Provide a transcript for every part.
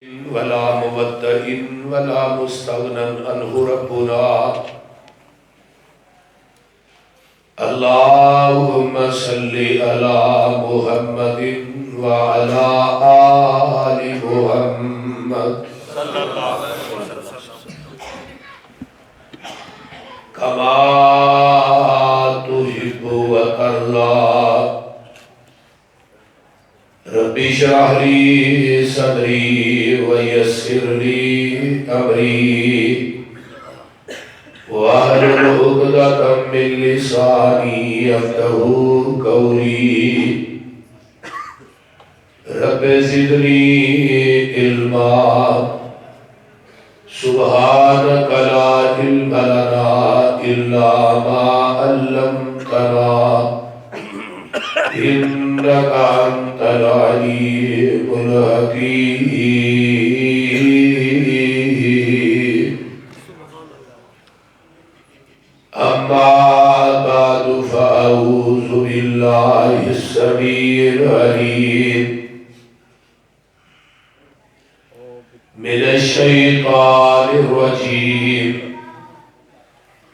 ولا مبدأ ولا مستغنى عنه ربنا. اللهم صل على محمد وعلى آل محمد كما تحب وترضى. رب اشرح لي صدري ويسر لي أمري واحلل عقدة من لساني يفقهوا قولي. رب زدني علما سبحانك لا علم لنا إلا ما علمتنا إنك أنت العليم الحكيم. أما بعد فأعوذ بالله السميع العليم من الشيطان الرجيم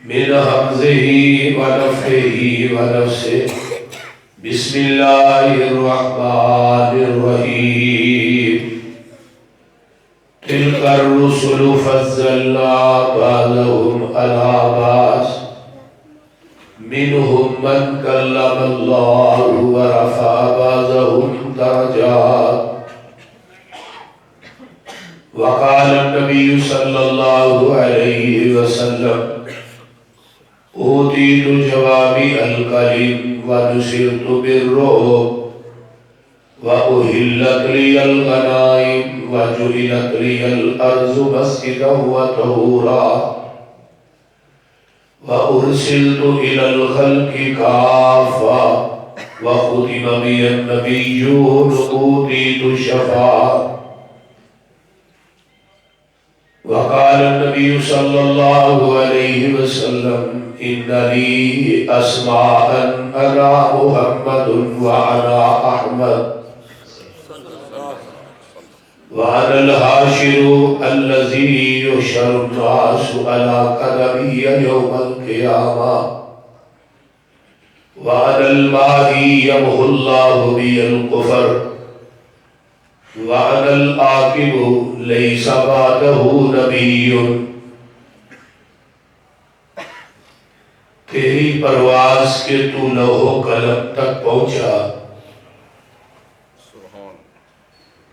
من همزه ونفخه ونفسه. بسم الله الرحمن الرحيم. تلك الرسل فضلنا بعضهم على بعض منهم من كلم الله ورفع بعضهم درجات. وقال النبي صلى الله عليه وسلم أوتيت جوامع الكلم ونصرت بالرعب وأحلت لي الغنائم وجعلت لي الأرض مسجدا وطهورا وأرسلت إلى الخلق كافة وختم بي النبيون أوتيت الشفاعة. وقال النبي صلى الله عليه وسلم إن لي أسماء أنا محمد وأنا أحمد وأنا الحاشر الذي يحشر الناس على قدمي يوم القيامة وأنا الماحي يمحو الله بي الكفر وأنا العاقب ليس بعده نبي. تیری پرواز کے تو لوح و قلم تک پہنچا.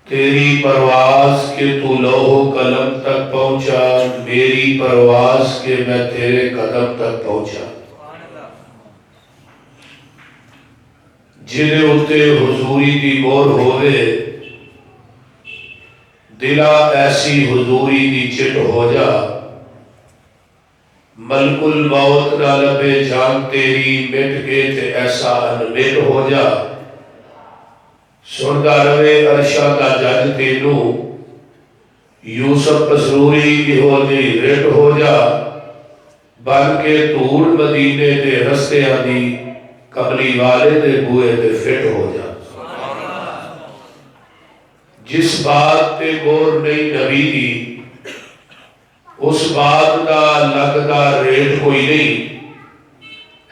تیری پرواز کے تو لوح و قلم تک پہنچا. میری پرواز کے میں تیرے قدم تک پہنچا. جنہیں اتے حضوری دی مور ہوئے دلا ایسی حضوری دی چٹ ہو جا. ملک الموت نہ لبے جان تیری مٹ کے تے ایسا انمٹ ہو جا. سندا روے عرشا دا جج تینو یوسف مسروری کی ہو جی رٹ ہو جا. بن کے دھوڑ مدینے دے رستے آدھی کملی والے دے بوئے دے فٹ ہو جا. جس بات تے گور نہیں نبی دی اس بات دا لگدا ریٹ کوئی نہیں.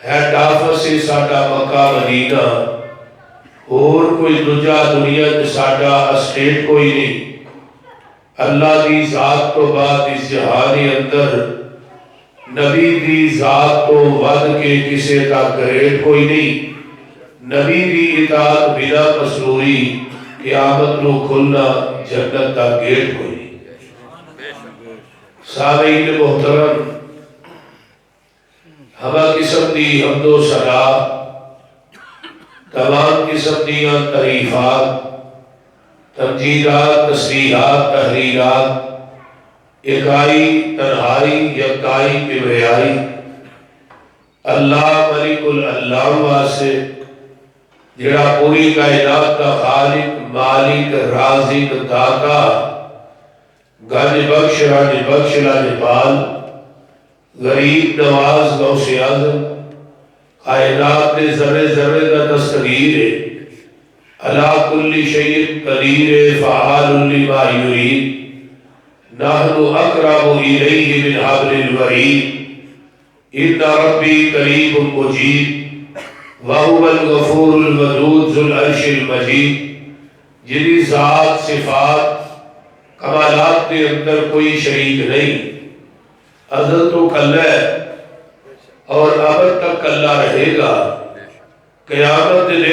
ہیڈ آفس ساڈا مکہ مدینہ اور کوئی دوجا دنیا تے ساڈا اسٹیٹ کوئی نہیں. اللہ دی ذات تو بعد اس جہانی اندر نبی دی ذات تو ود کے کسے دا گریٹ کوئی نہیں. نبی دی اطاعت بلا مسروری قیامت نو کھلنا جنت دا گیٹ کوئی نہیں. سامعین محترم، ہمہ قسم دی حمد و ثنا، تمام قسم دیاں تعریفات، تمجیدات، تسبیحات، تحلیلات، اکائی تنہائی یکائی کبریائی اللہ ملک اللہ واسے جڑا پوری کائنات کا خالق مالک رازق داتا گنج بخش راج بخش لاجپال غریب نواز غوث اعظم کائنات دے ذرے ذرے دا دستگیر ہے. علی کل شیء قدیر فعال لما یرید نحن اقرب الیہ من حبل الورید ان ربی قریب مجیب وهو الغفور الودود ذو العرش المجید، جنہی ذات صفات کمالات کے اندر کوئی شریک نہیں، ازل تو کل ہے اور ابد تک کلہ رہے گا۔ قیامت دن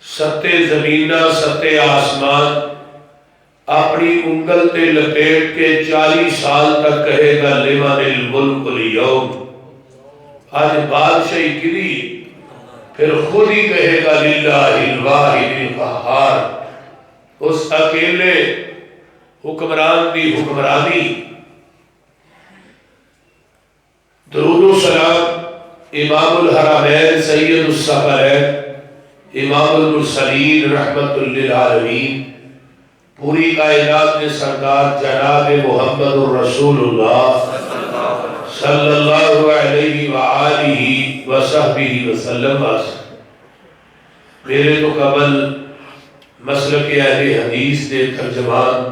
ستے زمینہ ستے آسمان اپنی انگل تے لپیٹ کے 40 سال تک کہے گا لمن الملک اليوم، آج بادشاہی کدی، پھر خود ہی کہے گا للہ الواحد القہار، اس اکیلے حکمران دی حکمرانی۔ درود و سلام امام الحرمین سید الثقلین امام المرسلین رحمت للعالمین، پوری کائنات کے سردار جناب محمد الرسول اللہ صلی اللہ علیہ وآلہ وصحبہ وسلم۔ میرے تو قبل مسلک اہل حدیث دے ترجمان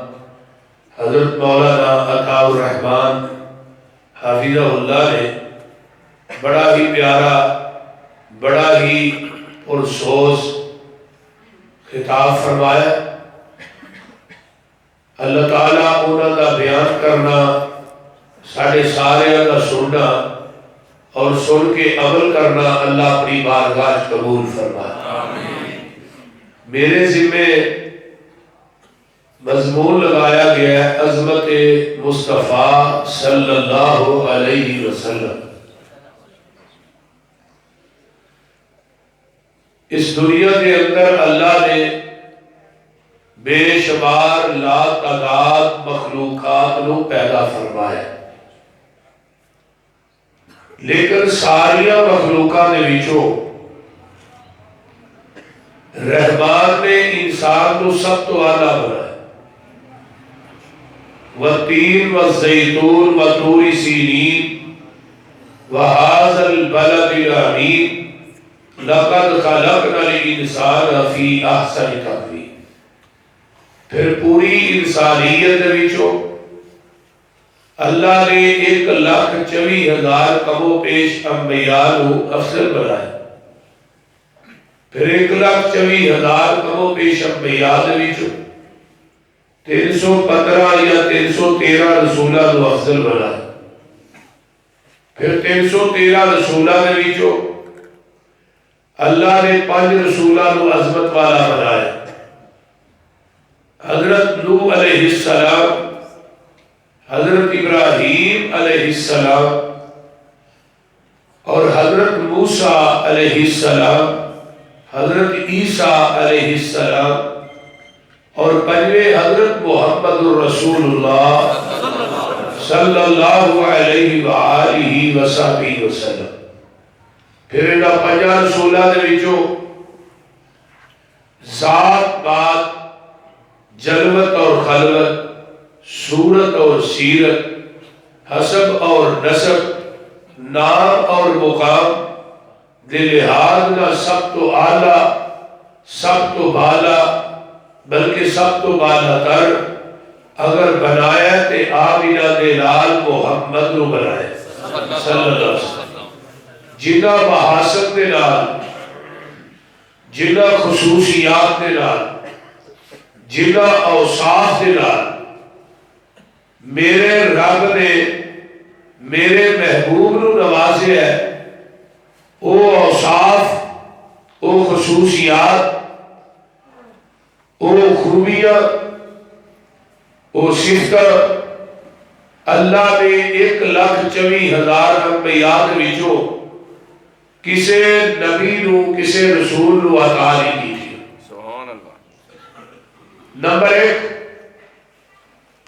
حضرت مولانا عطاء الرحمن حافظہ اللہ نے بڑا ہی پیارا، بڑا ہی پرسوز خطاب فرمایا۔ اللہ تعالیٰ انہوں کا بیان کرنا، ساڑھے سارے کا سننا اور سن کے عمل کرنا اللہ اپنی بارگاہ قبول فرمائے۔ میرے ذمہ مضمون لگایا گیا ہے عظمت مصطفیٰ صلی اللہ علیہ وسلم۔ اس دنیا کے اندر اللہ نے بے شمار لا تعداد مخلوقات نو پیدا فرمایا، لیکن ساریا مخلوقات نے وچوں رحمان نے انسان کو سب تو اعلیٰ بنایا۔ والتین والزیتون وطور سینین وهذا البلد الامین لقد خلقنا الانسان فی احسن تقویم۔ پھر پوری انسانیت وچوں اللہ نے 1,24,000 کم و بیش انبیاء کو افضل بنایا۔ پھر 1,24,000 کم و بیش انبیاء وچوں 315 یا 313 رسولہ کو افضل بنایا۔ پھر 313 رسولہ وچوں اللہ نے 5 رسولہ کو عظمت والا بنایا۔ حضرت نوح علیہ السلام، حضرت ابراہیم علیہ السلام اور حضرت موسیٰ علیہ السلام، حضرت عیسیٰ علیہ السلام اور 5ویں حضرت محمد الرسول اللہ صلی اللہ علیہ وآلہ وصحبہ وسلم۔ پھر انہاں 5 رسولہ دے وچوں ذات بات، جلوت اور خلوت، صورت اور سیرت، حسب اور نسب، نام اور مقام دے لحاظ نہ سب تو اعلیٰ، سب تو بالا، بلکہ سب تو بالا تر اگر بنایا تے آمینہ دے لال محمد نو بنایا صلی اللہ علیہ وسلم۔ جنہ محاسن دے لال، جنہ خصوصیات دے لال، جنہ اوصاف دے لال میرے رب نے میرے محبوب نو نوازے ہے، او اوصاف، او خصوصیات، او خوبیاں، او صفت اللہ نے 1,24,000 انبیاء وچوں کسے نبی نو، کسے رسول نو عطا نہیں کی تھی۔ سبحان اللہ۔ نمبر 1،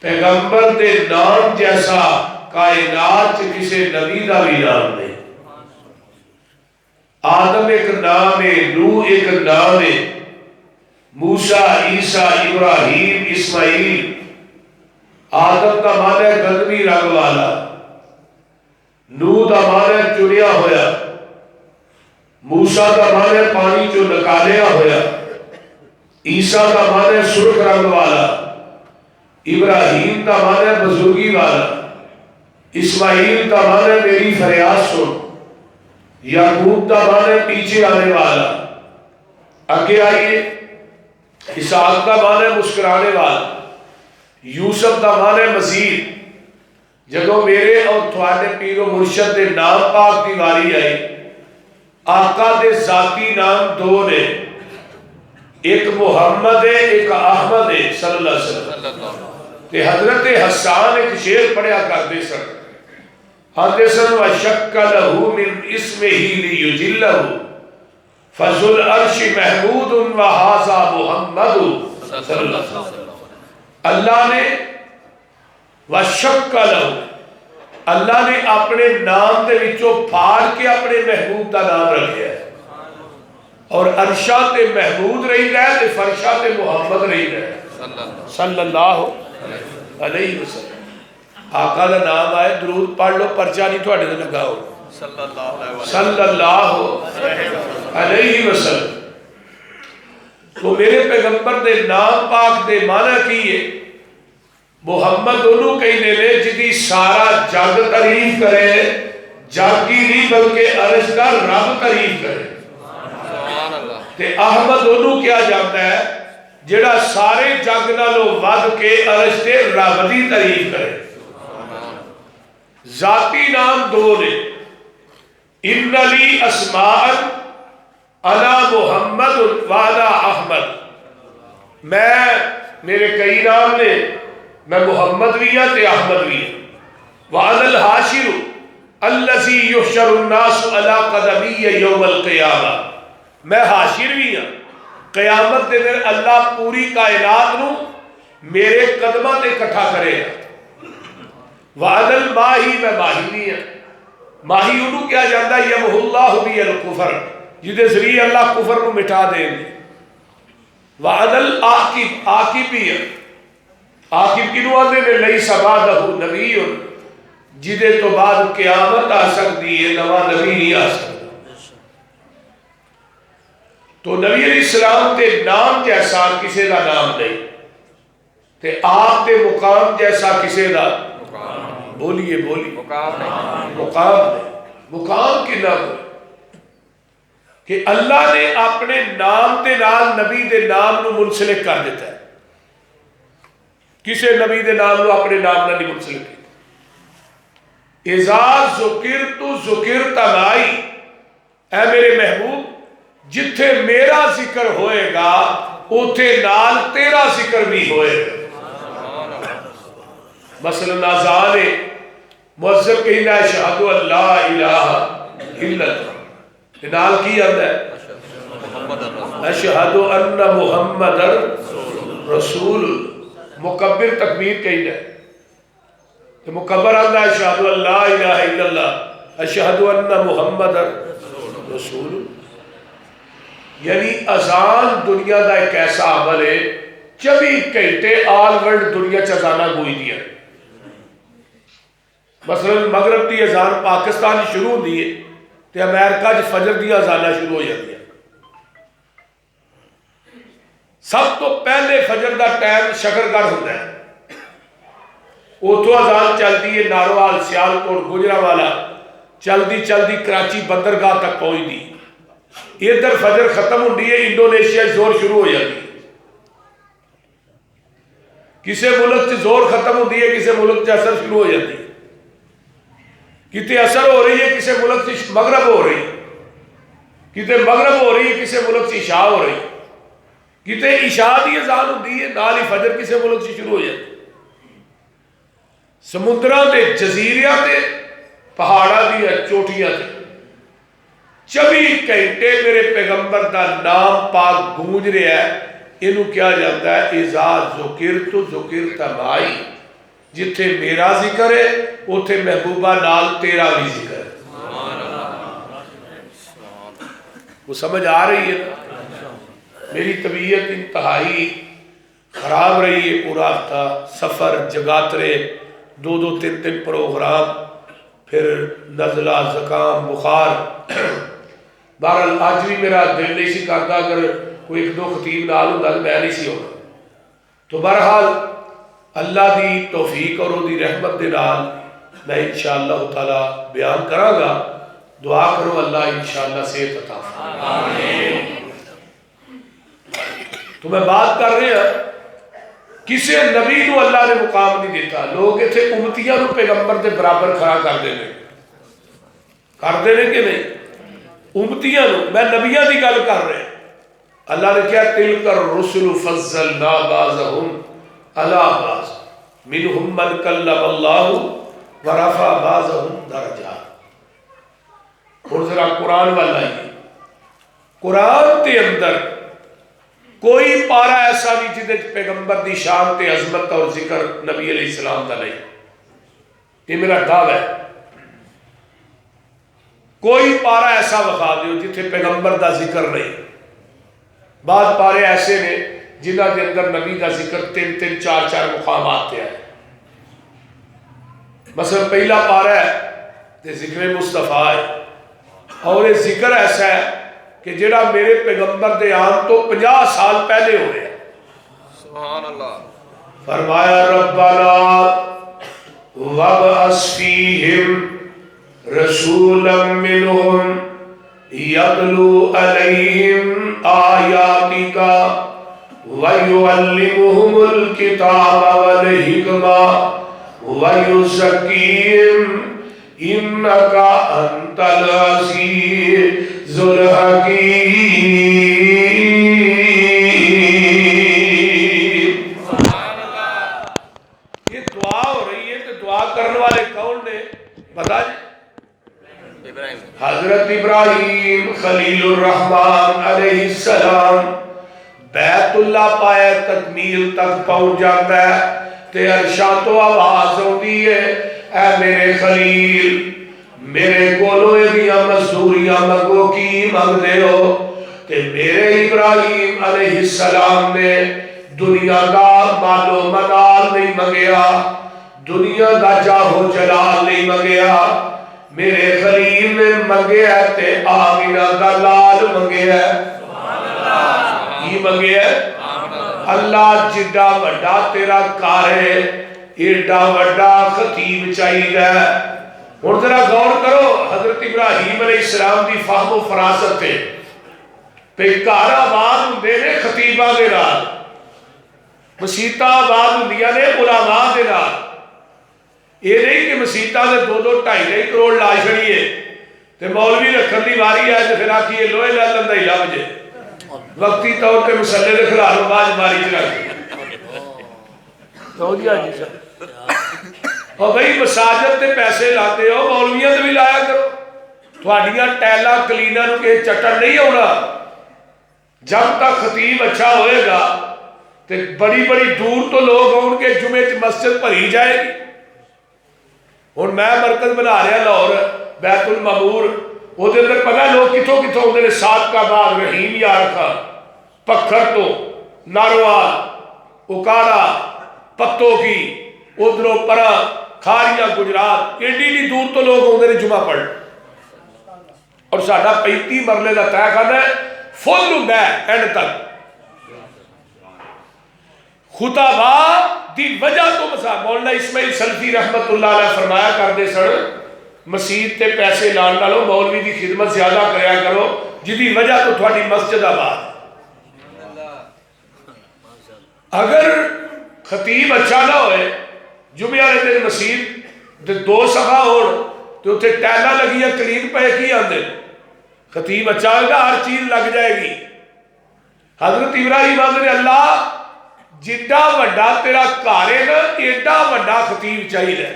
پیغمبر دے نام جیسا کائنات کسے نبی دا بھی نام نہیں۔ آدم ایک نام ہے، نوح ایک نام ہے، موسیٰ، عیسیٰ، ابراہیم، اسماعیل۔ آدم دا معنی ہے گندمی رنگ والا، نوح دا معنی ہے چنیا ہویا، موسیٰ دا معنی ہے پانی چو نکالیا ہویا، عیسیٰ کا معنی ہے سرخ رنگ والا، ابراہیم کا معنی ہے بزرگی والا، اسماعیل کا معنی ہے میری فریاد سن، یعقوب کا معنی ہے پیچھے آنے والا، آگے آئیے، اسحاق کا معنی ہے مسکرانے والا، یوسف کا معنی ہے مزید۔ جدو میرے اور تھوڑے پیر و مرشد دے نام پاک دی واری آئی، آقا دے ذاتی نام دو نے، ایک محمد ہے ایک احمد ہے صلی اللہ علیہ وسلم۔ تے حضرت حسان ایک شعر پڑھیا کرتے سن، حدثن وشکلہ من اسمہ لیجلہ فذو العرش محمود وہذا محمد صلی اللہ علیہ وسلم۔ اللہ نے وشکلہ، اللہ نے اپنے نام دے وچوں پھاڑ کے اپنے محبوب کا نام رکھیا ہے، اور عرشہ تے محمود رہی رہے تے فرشہ تے محمد رہی رہے صلی اللہ علیہ وسلم۔ آقا دا نام آئے درود پڑھ لو، پرچہ نہیں تھوڑے دے لگا ہو صلی اللہ علیہ وسلم۔ تو میرے پیغمبر دے نام پاک دے معنی کیے محمد انہوں کہیں لے جدی سارا جگ تعریف کرے، جگ کی نہیں بلکہ عرش کا رب تعریف کرے۔ تے احمد انہوں کیا جاتا ہے جڑا سارے جگ نالوں ود کے عرش تے رب دی تعریف کرے۔ ذاتی نام دو نے، ان لی اسماء انا محمد وانا احمد، میرے کئی نام نے، میں محمد بھی ہوں تے احمد بھی ہوں۔ وَأَنَا الْحَاشِرُ الَّذِي يُحْشَرُ النَّاسُ عَلَىٰ قَدَمِيَّ يَوْمَ الْقِيَامَةِ، میں حاشر بھی ہوں، قیامت دے دن اللہ پوری کائنات نو میرے قدمہ تے کٹھا کرے گا۔ وَأَنَا الْمَاحِي، میں ماہی بھی ہوں۔ ماہی انہوں کیا جاندہ یَمْحُ اللَّهُ بِهِ الْكُفْرَ، جدے ذریعے اللہ کفر کو مٹا دیں گے۔ وَأَنَا الْعَاقِبُ، عاقب بھی ہے، عاقب کنو آدھے میں لیس بعدہ نبی، جدے تو بعد قیامت آ سکتی ہے، نوا نبی نہیں آ سکتا۔ تو نبی علیہ السلام تے نام جیسا کسے دا نام نہیں، تے آپ تے مقام جیسا کسے دا، بولیے مقام نہیں۔ مقام کنا کو کہ اللہ نے اپنے نام تے نال نبی دے نام نو منسلک کر دیتا ہے، کسے نبی دے نام نو اپنے نام نہ نہیں منسلک کیا۔ اذا ذکرت ذکرت معی، اے میرے محبوب جتھے میرا ذکر ہوئے گا اتھے نال تیرا ذکر بھی ہوئے گا۔ مثلا آزان مؤذن کہنا ہے اشہد ان لا الہ الا اللہ، نال کی آتا ہے اشہد ان محمد رسول اللہ۔ مکبر تکبیر کہنا ہے، مکبر آتا ہے اشہد ان لا الہ الا اللہ اشہد ان محمد رسول اللہ۔ یعنی اذان دنیا دا ایک ایسا عمل ہے 24 گھنٹے آل ورلڈ دنیا چ اذاناں گوئی دیا۔ مثلا مغرب دی اذان پاکستان شروع ہوندی ہے تے امریکہ چ فجر دی اذاناں شروع ہو جاتی ہیں۔ سب تو پہلے فجر دا ٹائم شکرگڑھ ہوتا ہے، اتھوں اذان چلتی ہے ناروال، سیالکوٹ، گجرانوالہ، چلدی کراچی بندرگاہ تک پہنچتی، ادھر فجر ختم ہوتی ہے، انڈونیشیا زور شروع ہو جاتی ہے۔ کسی ملک سے زور ختم ہوتی ہے، کسی ملک سے اثر شروع ہو جاتی ہے، کتے اثر ہو رہی ہے کسی ملک سے مغرب ہو رہی ہے، کتے مغرب ہو رہی ہے کسی ملک سے عشاء ہو رہی ہے، کتے عشاء دی اذان ہوتی ہے نال ہی فجر کسی ملک سے شروع ہو جاتی ہے۔ سمندراں تے جزیریاں تے پہاڑاں دی چوٹیاں تے 24 گھنٹے میرے پیغمبر دا نام پاک گونج رہا ہے۔ انہوں کیا جاتا ہے اذا ذکرت ذکرت معی، جتھے میرا ذکر ہے اتھے محبوبہ نال تیرا بھی ذکر ہے۔ وہ سمجھ آ رہی ہے؟ میری طبیعت انتہائی خراب رہی ہے، پورا ہفتہ سفر، جگاترے، 2-3 پروگرام، پھر نزلہ، زکام، بخار۔ بہرحال آج بھی میرا دل نہیں سی کرتا اگر کوئی ایک دو خطیب نال ہوندا تے میں نہیں سی ہونا. تو بہرحال اللہ دی توفیق اور دی رحمت دے نال میں انشاءاللہ تعالی بیان کراں گا. دعا کرو اللہ انشاءاللہ صحت عطا فرمائے. تو میں بات کر رہے ہیں کسی نبی نو اللہ نے مقام نہیں دیتا. لوگ اتنے امتیاں نو پیغمبر دے برابر کھڑا کرتے ہیں کہ نہیں؟ امتیاں نو میں نبیاں دی گل کر رہے ہیں. اللہ نے کیا تلک الرسل فضلنا بعضهم علی بعض منهم من کلم اللہ ورفع بعضهم درجات. اور ذرا قرآن والا ہی قرآن کے اندر کوئی پارا ایسا نہیں جہد پیغمبر دی شان تے عظمت اور ذکر نبی علیہ السلام دا نہیں. یہ میرا دعویٰ ہے. کوئی پارا ایسا وقا دیو جتھے پیغمبر دا ذکر نہیں. بعض پارے ایسے نے جنہ کے اندر نبی دا ذکر 3 4 مقامات تے ہے. مثلا پہلا پارا ہے تے ذکر مصطفیٰ ہے، اور یہ ذکر ایسا ہے کہ جڑا میرے پیغمبر دے آن تو 50 سال پہلے ہو رہا ہے. سبحان اللہ. فرمایا ربنا وابعث فیہم رسولا منہم یتلو علیہم آیاتک ویعلمہم الکتاب والحکمہ ویزکیہم انکا انت العزیز الحکیم. یہ دعا ہو رہی ہے. تو دعا کرنے والے کون نے بتا جی؟ حضرت ابراہیم خلیل الرحمن علیہ السلام بیت اللہ پائے تکمیل تک پہنچ جاتا ہے تے عرشاں تو آواز ہوتی ہے اے میرے خلیل میرے کولو ایدیاں مزدوریاں مگو کی مانگ دے ہو. تے میرے ابراہیم علیہ السلام نے دنیا دا مال و منال نہیں منگیا، دنیا دا جاہو جلال نہیں منگیا. میرے خلیل نے منگیا تے آمینہ دا لال منگیا. یہ منگیا اللہ جڈا وڈا تیرا کار ہے ایڈا وڈا خطیب چاہیے. ہن ذرا غور کرو حضرت ابراہیم علیہ السلام دی فہم و فراست تے تے گھر آباد ہوندے نے خطیباں دے نال، مسیتاں آباد ہوندیاں نے علماء دے نال. یہ نہیں کہ مسیتاں دے 2-2 کروڑ لا چھڑیے تے مولوی رکھن دی واری ہے تے پھر آکھیے لوہے لالن دا ہی لب جے وقتی طور تے مسلے دے خلاف آواز ماری چ رکھ تو جی آجی سر. اور بھئی مساجد تے پیسے لاتے ہو مولویاں تے بھی لایا کرو. تھوڑیاں ٹیلا کلینا نو کہ چٹن نہیں ہونا. جب تک خطیب اچھا ہوئے گا تے بڑی بڑی دور تو لوگ ہوں کہ جمعے مسجد بھری جائے گی. اور میں مرکز بنا رہا لاہور بیت المعمور وہ دے اندر پتہ لوگ کتوں کتوں ہوندے نے صادقہ آباد رحیم یار خان پکھر تو ناروال اکاڑا پتوں کی ادھروں پرا کھاریاں گجرات ایڈی دور تو لوگ ہوندے نے جمعہ پڑھ. اور ساڈا 35 مرلے دا طے خانہ ہے فل ہوندا ہے اینڈ تک. خطبہ دی وجہ تو مسا مولانا اسماعیل سلفی رحمت اللہ علیہ فرمایا کردے سن مسجد تے پیسے لان نالوں مولوی دی خدمت زیادہ کریا کرو جدی وجہ تو تھوڑی مسجد آباد. اگر خطیب اچھا نہ ہوئے جمعے والے دن مسجد 2 صفحہ ہون تو اتنے ٹیلا لگی کلین پہ کی آندے. خطیب اچھا ہوگا ہر چیز لگ جائے گی. حضرت ابراہیم آندے اللہ جڈا وڈا تیرا گھر ہے نا ایڈا وڈا خطیب چاہیے.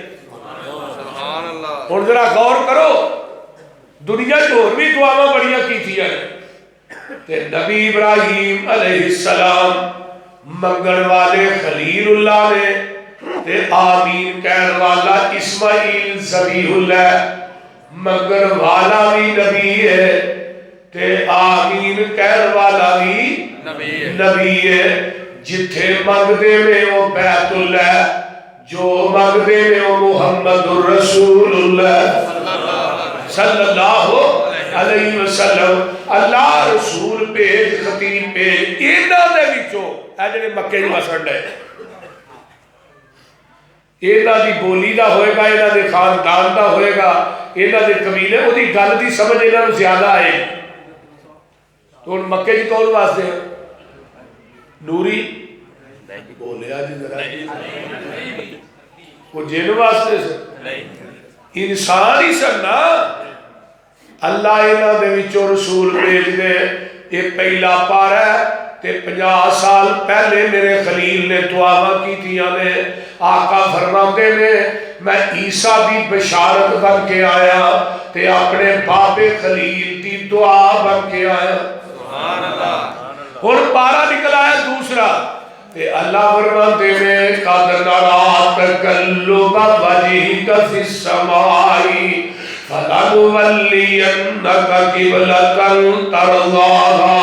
ہن ذرا غور کرو دنیا چ ہور بھی دعاواں بڑیاں کیتیاں تے نبی ابراہیم علیہ السلام منگن والے خلیل اللہ نے تے آمین کہن والا اسماعیل ذبیح اللہ منگن والا بھی نبی ہے تے آمین کہن والا بھی نبی ہے. جتھے مانگدے میں وہ بیت اللہ جو مانگدے میں وہ محمد الرسول اللہ صلی اللہ علیہ وسلم. اللہ رسول بھیج خطیب بھیج انہاں دے وچوں اے جڑے مکے دی وسن ہے انہاں دی بولی دا ہوئے گا انہاں دے خاندان دا ہوئے گا انہاں دے قبیلے وہ دی گل دی سمجھ انہاں نوں زیادہ آئے تو ان مکے جی کون واسطے نوری بولے آج ذرا وہ جن واسطے سے انسان ہی سننا اللہ انہاں دے وچوں رسول بھیج دے یہ پہلا پارا ہے تے 50 سال پہلے میرے خلیل نے دعاواں کیتیاں نے آقا فرماتے نے میں عیسیٰ دی بشارت بن کے آیا تے اپنے باپ خلیل دی دعا بن کے آیا سبحان اللہ اور پارا نکل آیا دوسرا تے اللہ فرماتے نے قد نرا تقلب وجهك في السماء فَلَنُوَلِّيَنَّكَ قِبْلَةً تَرْضَاهَا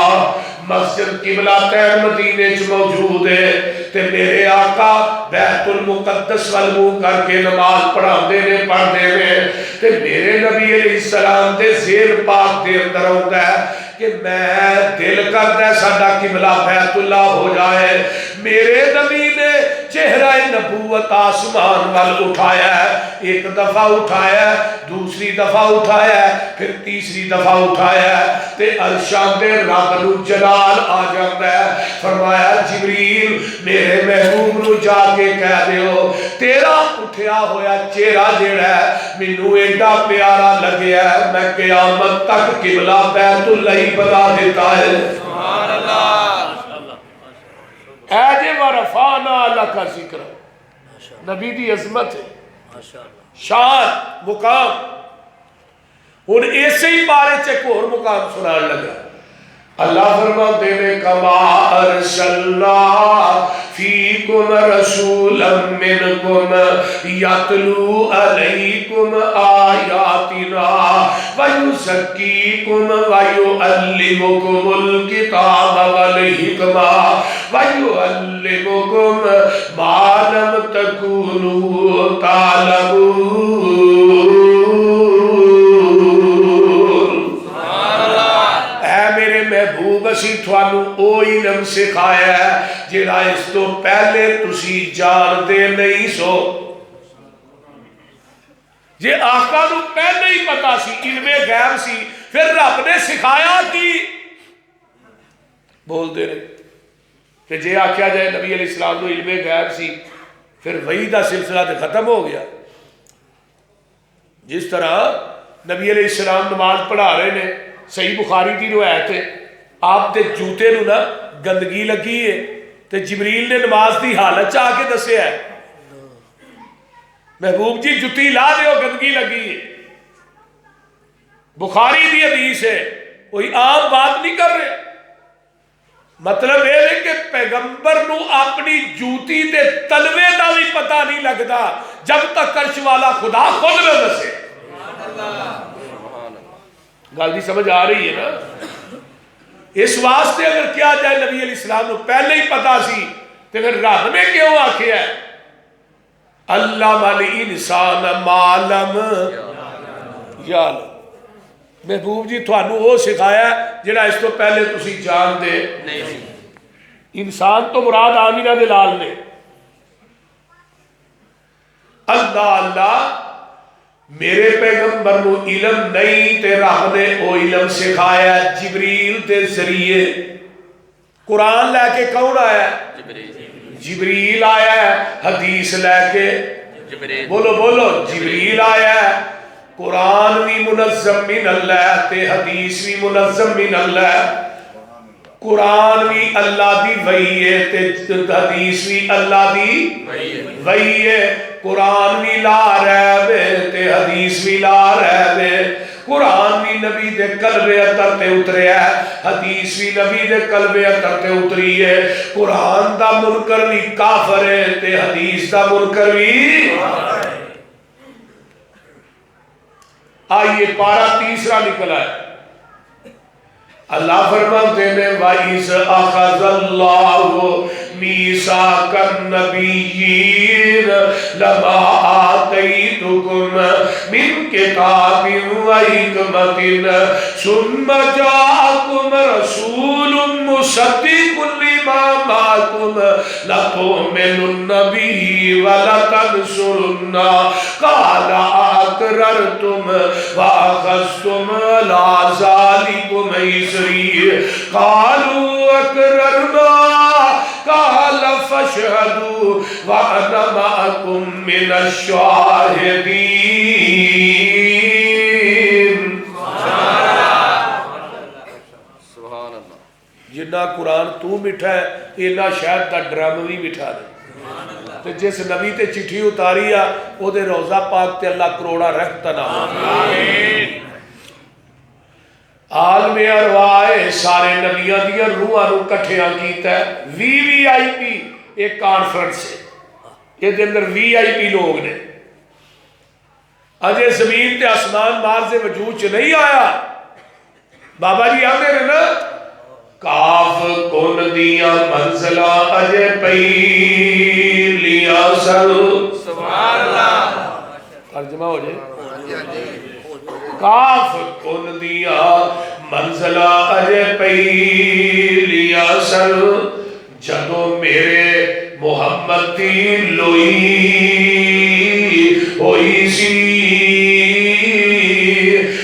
مسجد قبلہ تین مدینے چ موجود ہے تے میرے آقا بیت المقدس وال منہ کر کے نماز پڑھاندے نے پڑھدے نے تے میرے نبی علیہ السلام دے زیر پاک دے اندر ہوندا ہے کہ میں دل کردا ہے ساڈا قبلہ بیت اللہ ہو جائے میرے نبی نے چہرہ نبوت آسمان وال اٹھایا ہے ایک دفعہ اٹھایا ہے دوسری دفعہ اٹھایا ہے پھر تیسری دفعہ اٹھایا ہے تے عرشاں دے رب نو جلال آ جاتا ہے فرمایا جبریل میرے محبوب نو جا کے کہہ دیو تیرا اٹھیا ہویا چہرہ جیڑا ہے مینوں ایڈا پیارا لگیا ہے میں قیامت تک قبلہ بیت اللہ بنا دیتا ہے سبحان اللہ اے جے ورفانا لکا ذکر نبی دی عظمت ہے شان مقام اور ایسے ہی بارے چیک اور مقام سنان لگا اللہ فرماتے ہیں کما ارسلنا فیکم رسولا منکم یتلو علیکم آیاتنا ویزکیکم ویعلمکم الکتاب والحکمہ ویعلمکم ما لم تکونوا تعلمون محبوب اسی تھوانو او علم سکھایا ہے جڑا اس تو پہلے تسی جان دے نہیں سو جے آقا نو پہلے ہی پتا سی علم غیب سی پھر رب نے سکھایا کی بول دے رہے کہ جے آکھیا جائے نبی علیہ السلام نو علم غیب سی پھر وحی دا سلسلہ تے ختم ہو گیا جس طرح نبی علیہ السلام نماز پڑھا رہے نے صحیح بخاری دی روایت ہے آپ دے جوتے نو نا گندگی لگی ہے تے جبریل نے نماز دی حالت چاہ کے دسے ہے محبوب جی جتی لا دیو گندگی لگی ہے بخاری دی حدیث ہے کوئی عام بات نہیں کر رہے مطلب یہ ہے کہ پیغمبر نو اپنی جوتی دے تلوے دا بھی پتہ نہیں لگتا جب تک عرش والا خدا خود نہ دسے گل دی سمجھ آ رہی ہے نا اس واسطے اگر کیا جائے نبی علیہ السلام نو پہلے ہی پتا سی تو پھر رب نے کیوں آکھیا ہے علم الانسان ما لم یعلم محبوب جی تھانوں وہ سکھایا ہے جڑا اس تو پہلے تسی جان دے نہیں انسان تو مراد آمینہ دے لال نے اللہ اللہ میرے پیغمبر نو علم نہیں تے رب نے او علم سکھایا جبریل دے ذریعے قرآن لے کے کون آیا جبریل آیا ہے حدیث لے کے بولو بولو جبریل آیا ہے قرآن بھی منظم من اللہ تے حدیث بھی منظم من اللہ قرآن بھی اللہ دی وحی ہے تے حدیث بھی اللہ دی وحی ہے قرآن بھی لا ریب ہے تے حدیث بھی لا ریب ہے قرآن بھی نبی دے قلب اطہر تے اترے ہے حدیث بھی نبی دے قلب اطہر تے اتری ہے قرآن دا منکر بھی کافر ہے تے حدیث دا منکر بھی آئیے پارا تیسرا نکلا ہے اللہ فرماتے ہیں وَإِذْ أَخَذَ اللَّهُ میثاق النبیین لما آتیتکم من کتاب و حکمت ثم جاءکم رسول مصدق لما معکم لتؤمنن به ولتنصرنه قال اقررتم واخذتم على ذلكم اصري قالوا اقررنا قال فاشهدوا وانا معكم من الشاهدين. جنا قرآن تو مٹھا ہے اینا شاید دا ڈرام بھی مٹھا دے تو جس نبی تے چٹھی اتاری آ او دے روزہ پاک تے اللہ کروڑا رکھتا نہ عالم ارواح سارے نبیاں دیا روحاں نو کٹھیاں کیتا ہے وی آئی پی ایک کانفرنس ہے یہ دے اندر وی آئی پی لوگ نے اجے زمین تے آسمان مارز وجود چ نہیں آیا بابا جی آتے ہیں نا کاف کن دیا منزلہ اجے پئی لیا سل سبحان اللہ ترجمہ ہو جائے کاف کن دیا منزلہ اجے پئی لیا سل جدو میرے محمد دی لوئی ہوئی سی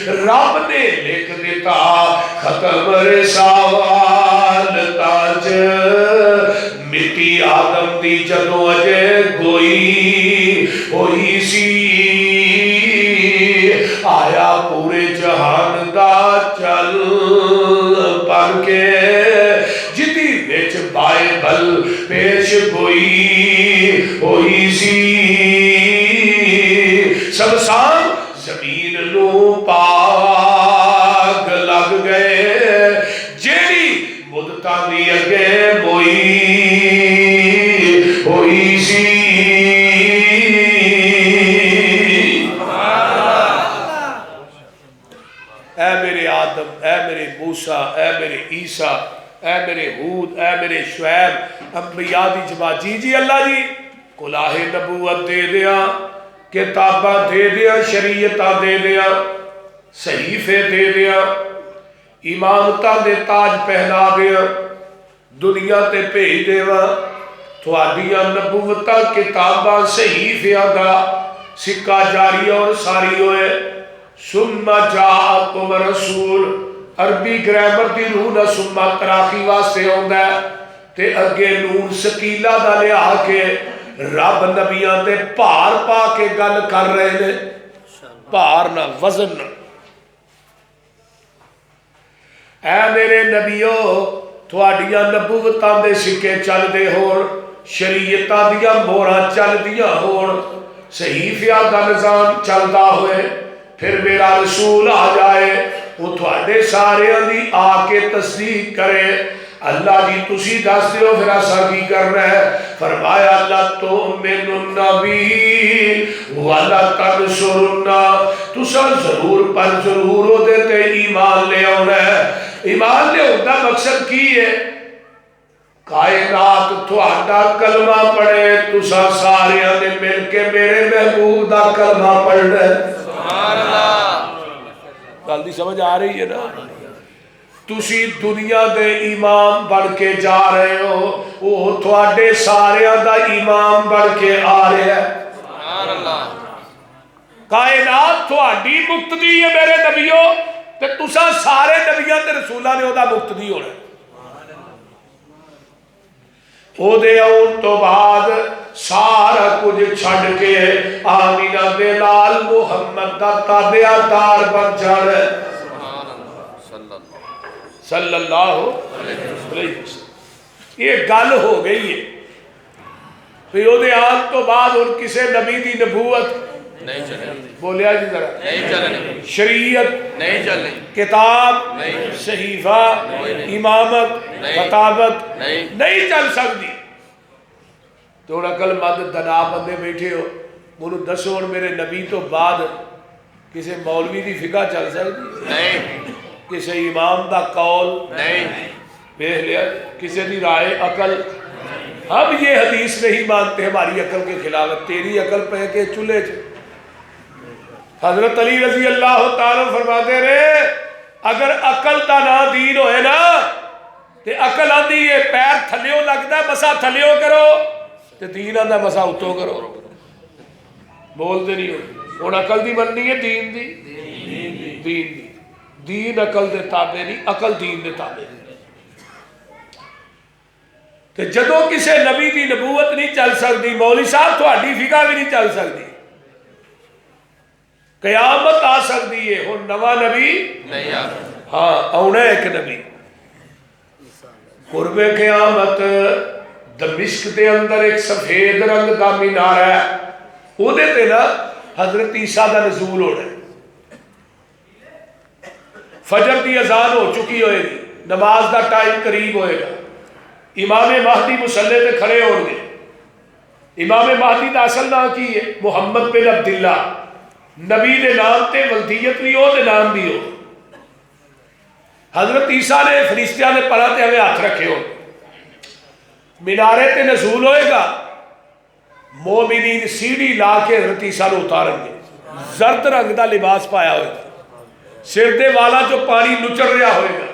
رب نے لکھ دیتا ختم رسال تاج مٹی آدم دی جدو اجے گوئی ہوئی سی آیا پورے جہان دا چل پر کے جدی وچ بائبل پیش گوئی ہوئی سی سب سام زمین نو پاگ لگ گئے جیڑی مدتاں دی اگے موئی ہوئی سی اے میرے آدم اے میرے موسیٰ اے میرے عیسیٰ اے میرے ہود اے میرے شعیب انبیاء دی جمع جی اللہ جی کلاہ نبوت دے دیا کتاباں دے دیا شریعتاں دے دیا صحیفے دے دیا امامتاں دے تاج پہنا دیا دنیا تے بھیج دیوا تھوڑیاں نبوتاں کتاباں صحیفیاں دا سکہ جاری اور ساری ہوئے ثم جاءکم رسول عربی گرامر دی روح نہ ثم تراخی واسطے ہوندا ہے تے اگے نون سکیلا دا لیا کے رب نبیاں تے بھار پا کے گل کر رہے نے بھار نہ وزن نہ اے میرے نبیو تھوڑیاں نبوتاں دے سکے چل دے ہون شریعتاں دیاں مہراں چل دیاں ہون صحیفیاں دا نظام چلدا ہوئے پھر میرا رسول آ جائے وہ تھوڑے سارے دی آ کے تصدیق کرے اللہ جی تسی دس دیو پھر ایسا کی کرنا ہے فرمایا اللہ تو من النبی والا تنصرنا تسا ضرور پر ضرور ہو دیتے ایمان لے آنا ہے ایمان لے ہوتا مقصد کی ہے کائنات تھوڑا کلمہ پڑھے تسا سارے نے مل کے میرے محبوب دا کلمہ پڑھنا ہے سبحان اللہ گل دی سمجھ آ رہی ہے نا تسی دنیا دے امام بڑھ کے جا رہے ہو وہ تھوڑے سارے دا امام بڑھ کے آ رہے ہیں سبحان اللہ کائنات تھوڑی مقتدی ہے میرے نبیوں تے تسا سارے نبیوں تے رسولہ نے وہ دا مقتدی ہونا ہے او دے آن تو بعد سارا کچھ چھڑ کے آمینہ دے لال محمد دا تابعہ دار بن جانا ہے صلی اللہ علیہ وسلم یہ گل ہو گئی ہے پھر وہ دے آن تو بعد ان کسے نبی دی نبوت نہیں چلے بولیا جی ذرا نہیں چلے شریعت نہیں چلے کتاب نہیں صحیفہ امامت خطابت نہیں چل سکتی تھوڑا کل مند دنا بندے بیٹھے ہو مجھے دسو میرے نبی تو بعد کسی مولوی دی فقہ چل سکتی نہیں کسی امام دا قول نہیں بیہ لیا کسی دی رائے عقل ہم یہ حدیث نہیں مانتے، ہماری عقل کے خلاف ہے، تیری عقل پہ کے چولہے چ۔ حضرت علی رضی اللہ تعالیٰ فرماتے رہے اگر عقل دا نہ دین ہوئے نا تے عقل آندی یہ پیر تھلیوں لگتا ہے مسا تھلیوں کرو تے دین آندہ مسا اتوں کرو، بول دے نہیں ہو۔ ہن عقل دی مننی ہے دین دی، دین دی، دین عقل دے تابع نہیں، عقل دین دے تابع نہیں۔ تے جدوں کسے نبی دی نبوت نہیں چل سکتی، مولوی صاحب تہاڈی فقہ بھی نہیں چل سکتی، قیامت آ سکتی ہے۔ ہن نواں نبی نہیں آ ہاں آنا ایک نبی قرب قیامت دمشق دے اندر ایک سفید رنگ دا مینار ہے، او دے تے نا حضرت عیسیٰ دا نزول ہونا ہے۔ فجر دی اذان ہو چکی ہوئے گی، نماز دا ٹائم قریب ہوئے گا، امام مہدی مصلی تے کھڑے ہوں گے۔ امام مہدی دا اصل نام کی ہے محمد بن عبداللہ، نبی دے نام تے ولدیت بھی ہو تے نام بھی ہو۔ حضرت عیسیٰ نے فرشتیاں نے پڑھا تے ہمیں ہاتھ رکھے ہو، مینارے تے نزول ہوئے گا، مومنین سیڑھی لا کے حضرت عیسیٰ نے اتاریں گے، زرد رنگ دا لباس پایا ہوئے گا، سر دے والا جو پانی نچر رہا ہوئے گا،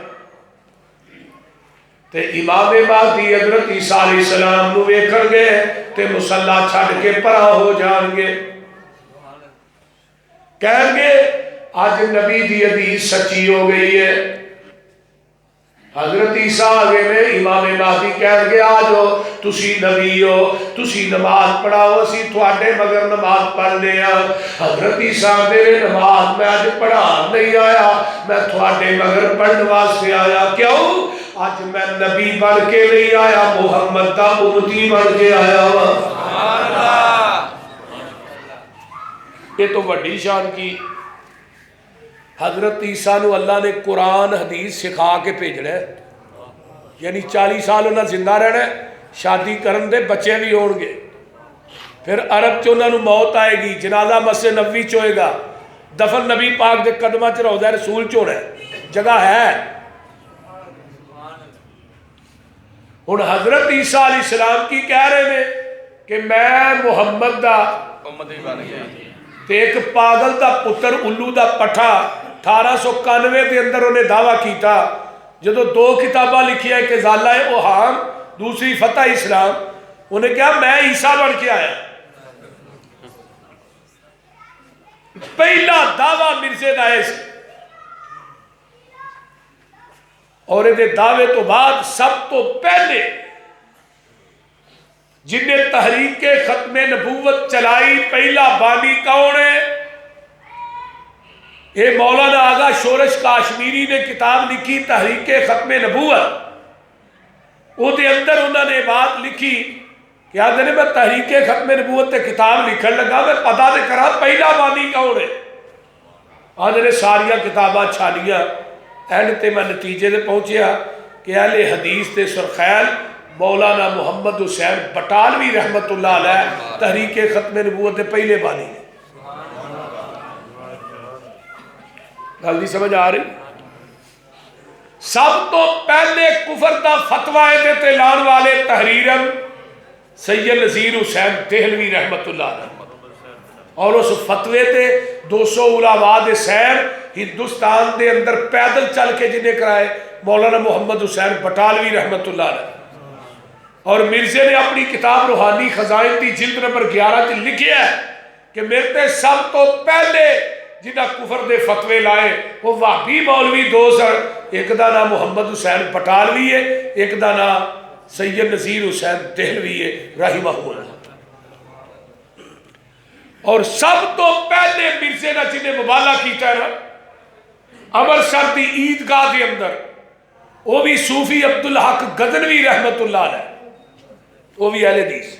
تے امام مہدی حضرت عیسیٰ علیہ السلام نو ویکھن گے تے مصلی چھڈ کے پرا ہو جان گے، کہیں گے آج نبی دی حدیث سچی ہو گئی ہے۔ حضرت عیسیٰ آگے میں امام مہدی کہیں گے آجو تسی نبی ہو، تسی نماز پڑھاؤ، اسی تھوڑے مگر نماز پڑھ لیا۔ حضرت عیسیٰ میرے نماز میں آج پڑھا نہیں آیا، میں تھوڑے مگر پڑھنے واسطے آیا۔ کیوں؟ آج میں نبی بن کے نہیں آیا، محمد دا امتی بن کے آیا ہوا۔ یہ تو وڈی شان کی حضرت عیسیٰ نو اللہ نے قرآن حدیث سکھا کے بھیجنا ہے، یعنی 40 سال انہاں زندہ رہنا ہے، شادی کرن دے بچے بھی ہون گے، پھر عرب چ انہاں نو موت آئے گی، جنازہ مسجد نبوی چ ہوئے گا، دفن نبی پاک دے قدمہ چ روضہ رسول چ ہونا ہے، جگہ ہے۔ ہن حضرت عیسیٰ علیہ السلام کی کہہ رہے ہیں کہ میں محمد دا امتی بن گیا، تے ایک پاگل دا پتر الو دا پٹھا 1891 دے اندر انہیں دعویٰ کیتا، جدو 2 کتاباں لکھی ہے، ایک ازالہ اوہام، دوسری فتح اسلام، انہیں کہا میں عیسیٰ بن کے آیا۔ پہلا دعویٰ مرزے دا ہے، اور یہ دعوے تو بعد سب تو پہلے جنہیں تحریک ختم نبوت چلائی پہلا بانی کون ہے؟ یہ مولانا آغا شورش کاشمیری نے کتاب لکھی تحریک ختم نبوت، وہ دے اندر انہوں نے بات لکھی کہ آدھے میں تحریک ختم نبوت تے کتاب لکھن لگا، میں پتہ دے کرا پہلا بانی کون ہے؟ آدھے ساریاں کتاباں چھانیاں، اینڈ تے میں نتیجے دے پہنچیا کہ اہل حدیث تے سرخیل مولانا محمد حسین بٹالوی رحمت اللہ علیہ تحریک ختم نبوت دے پہلے بانی ہے۔ گل نہیں سمجھ آ رہی؟ سب تو پہلے کفر دا فتویٰ دے تے لان والے تحریرن سید نذیر حسین دہلوی رحمت اللہ علیہ، اور اس فتوے تے 200 علماء دے سیر ہندوستان دے اندر پیدل چل کے جنہیں کرائے مولانا محمد حسین بٹالوی رحمت اللہ علیہ، اور مرزے نے اپنی کتاب روحانی خزائن دی جلد نمبر 11 چ لکھیا ہے کہ میرے تے سب تو پہلے جنہ کفر دے فتوے لائے وہ وہابی مولوی 2 سن، ایک دا نام محمد حسین بٹالوی ہے، ایک دا نام سید نذیر حسین دہلوی ہے رحمہ اللہ۔ اور سب تو پہلے مرزے نے جنہیں مبالغہ کیتا ہے امرتسر دی عیدگاہ دے اندر، وہ بھی صوفی عبدالحق غزنوی رحمت اللہ علیہ، وہ بھی اہل حدیث،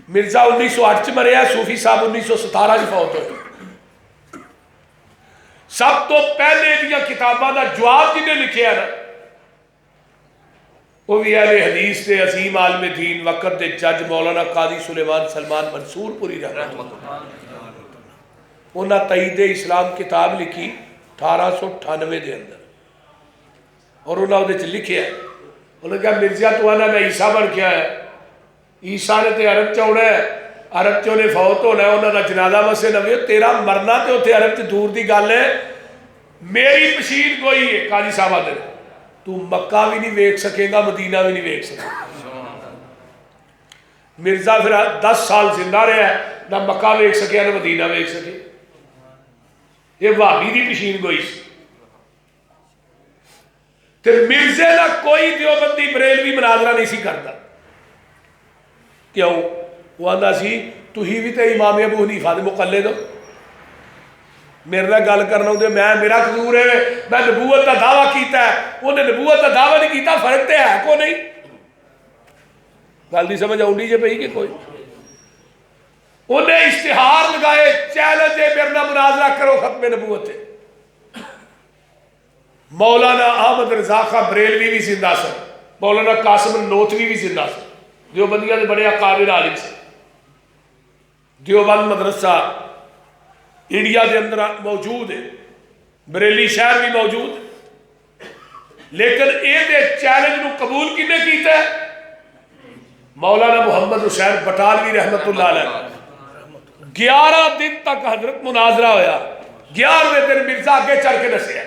مرزا 1908 چ مریا، صوفی صاحب 1917 چ فوت ہوئے۔ سب تو پہلے دیا کتاباں دا جواب جنہیں لکھیا نا وہ بھی اہل حدیث تے عظیم عالم دین وقت دے جج مولانا قاضی سلیمان سلمان منصور پوری رحمت اللہ، انہاں تائید اسلام کتاب لکھی 1898 دے اندر، اور انہاں دے چ لکھیا انہوں نے کہا مرزا تو آنا میں عیسیٰ بن کے آیا، عیسیٰ نے تے عرب چاہنا ہے، عرب چ انہیں فوت ہونا ہے، انہوں نے جنازہ مسے نوے، تیرا مرنا تے اتنے عرب چ دور دی گل ہے، میری پشین کوئی ہے قاضی صاحب آدھے تو مکہ بھی نہیں ویکھ سکے گا، مدینہ بھی نہیں ویکھ سکے گا۔ مرزا پھر 10 سال زندہ رہا ہے، نہ مکہ ویکھ سکے نہ مدینہ ویکھ سکے، یہ وہابی دی پشین گوئی سی۔ تے مرزے نہ کوئی دیوبندی بریلوی مناظرہ نہیں سی کرتا، کیوں؟ وہ آندہ سی تو ہی بھی تے امام ابو حنیفہ دے مقلد ہو، میرے نہ گل کرنا ہوں میں میرا قصور ہے، میں نبوت کا دعویٰ کیتا ہے، انہیں نبوت کا دعویٰ نہیں کیتا، فرق تے ہے کو نہیں؟ گل نہیں سمجھ آؤں جے پئی کہ کوئی؟ انہیں اشتہار لگائے چیلنج ہے میرے نہ مناظرہ کرو ختم نبوت ہے۔ مولانا احمد رضا خان بریلوی بھی زندہ سن، مولانا قاسم النوتوی بھی زندہ سن، دیوبندیاں دے بڑے اکابر عالم سے، دیوبند مدرسہ انڈیا دے اندر موجود ہے، بریلی شہر بھی موجود ہے، لیکن یہ چیلنج نو قبول کنے کیتا ہے؟ مولانا محمد حسین بٹالوی رحمت اللہ علیہ 11 دن تک حضرت مناظرہ ہویا، 11ویں دن مرزا آگے چڑھ کے دسیا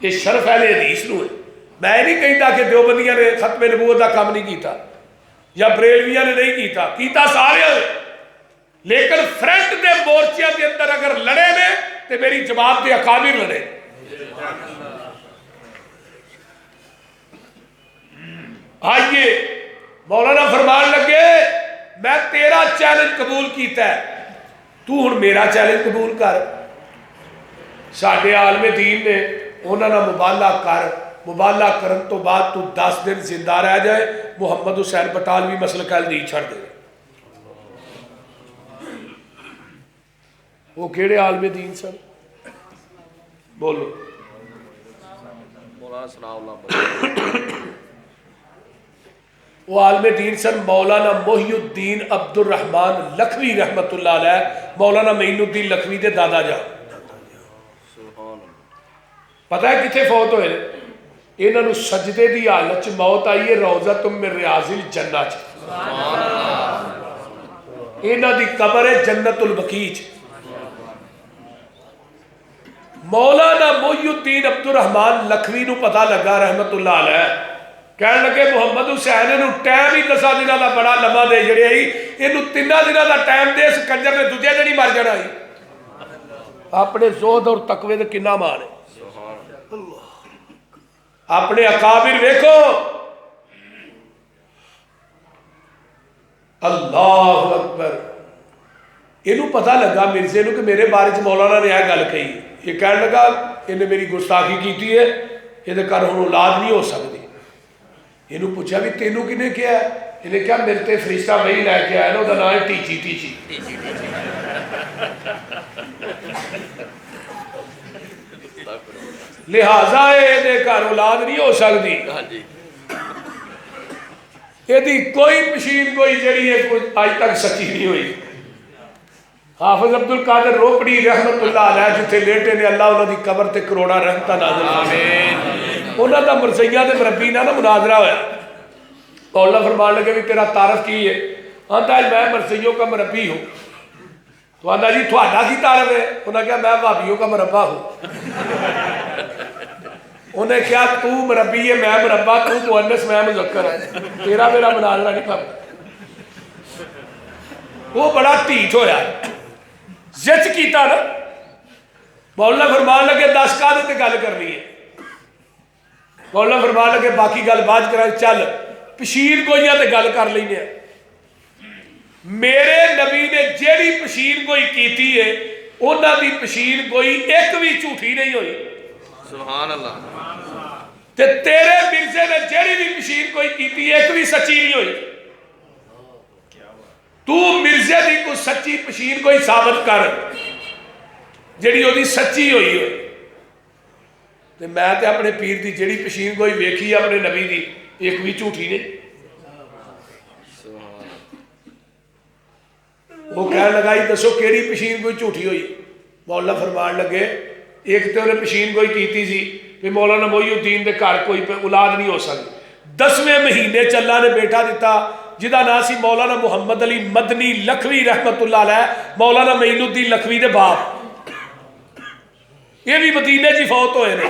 یہ شرف اہل حدیث نو ہے۔ میں نہیں کہتا کہ دیوبندیاں نے ختم نبوت کا کام نہیں کیتا یا بریلویاں نے نہیں کیتا سارے ہوئے، لیکن فرنٹ دے مورچیاں دے اندر اگر لڑے نے تو میری جماعت دے اکابر لڑے۔ آئیے مولانا فرمان لگے میں تیرا چیلنج قبول کیتا ہے، تو ہن میرا چیلنج قبول کر۔ ساڈے عالم دین نے انہاں نال مبالغہ کر، مبالغہ کرن تو بعد تو 10 دن زندہ رہ جائے، محمد حسین بٹالوی مسلک اہل نہیں چھڑ دے۔ وہ کیڑے عالم دین سن؟ بولو۔ وہ عالم دین سن مولانا محی الدین عبد الرحمن لکھوی رحمت اللہ علیہ، مولانا معین الدین لکھوی دے دادا جان۔ پتہ ہے کتنے فوت ہوئے؟ انہوں نے سجدے دی حالت چ موت آئی ہے روضۃ من ریاض الجنہ چ، انہوں دی قبر ہے جنت البقیع چ۔ مولانا محی الدین عبد الرحمن لکھوی نو پتہ لگا رحمت اللہ علیہ، کہنے لگے محمد حسین انہوں ٹائم ہی 10 دنوں کا بڑا لمبا دے جڑے آئی، انہوں 3 دنوں کا ٹائم دے، اس کنجر نے دوجے دن ہی مر جانا آئی۔ اپنے زہد اور تقوی دے کنا مان ہے، اپنے اکابر ویکھو۔ اللہ اکبر۔ انہوں پتہ لگا مرزے نو کہ میرے بارے چ مولانا نے یہ گل کہی، یہ کہنے لگا انہیں میری گستاخی کیتی ہے، یہ کر ہن اولاد نہیں ہو سکتی۔ انہوں پوچھا بھی تینوں کنے کیا ہے؟ انہیں کیا میرے تے فرشتہ وہی لے کے آیا نا، وہ نام ہے ٹیچی ٹیچی۔ لہٰذا یہ گھر اولاد نہیں ہو سکتی، یہ کوئی پشین کوئی جڑی ہے آج تک سچی نہیں ہوئی۔ حافظ عبد القادر روپڑی رحمت اللہ علیہ جتھے لیٹے نے، اللہ انہوں دی قبر تے کروڑا رحمتہ نازل آمین۔ انہوں دا مرزیہ دے مربی نہ مناظرہ ہویا، تو اللہ فرمان لگے بھی تیرا تعارف کی ہے؟ آندھا ہے میں مرزیوں کا مربی ہوں۔ تو آندھا جی تھوڑا کی تعارف ہے؟ انہوں نے کہا میں وہابیوں کا مربع ہوں۔ انہیں کیا تو مربی ہے میں مربع، تو مؤنث میں مذکر ہے، تیرا میرا مناظرہ نہیں پاتا۔ وہ بڑا ٹھیٹ ہویا، زچ کیتا نا، مولانا فرمان لگے 10 قادر تے گل کرنی ہے۔ مولانا فرمان لگے باقی گل بعد کرا، چل پشیر گوئیاں تے گل کر لیں گے۔ میرے نبی نے جیڑی پشیر گوئی کیتی ہے انہاں دی پشیر گوئی ایک بھی جھوٹی نہیں ہوئی، سبحان اللہ۔ تے تیرے مرزے نے جیڑی بھی پشیر گوئی کیتی ہے ایک بھی سچی نہیں ہوئی۔ تو مرزے دی کو سچی پشیر گوئی ثابت کر جیڑی ہو دی سچی ہوئی ہوئی، تے میں تے اپنے پیر دی جیڑی پشیر گوئی ویکھی اپنے نبی دی ایک بھی جھوٹی نہیں۔ وہ کہنے لگا دسو کیڑی پشین گوئی جھوٹی ہوئی؟ مولا فرمان لگے ایک تو انہیں پشین گوئی کیتی سی کہ مولانا محی الدین دے گھر کوئی اولاد نہیں ہو سکتی 10ویں مہینے چلا نے بیٹا دیتا جہاں نام سی مولانا محمد علی مدنی لکھوی رحمت اللہ علیہ مولانا معین الدین لکھوی دے باپ یہ بھی مدینے جی فوت ہوئے نے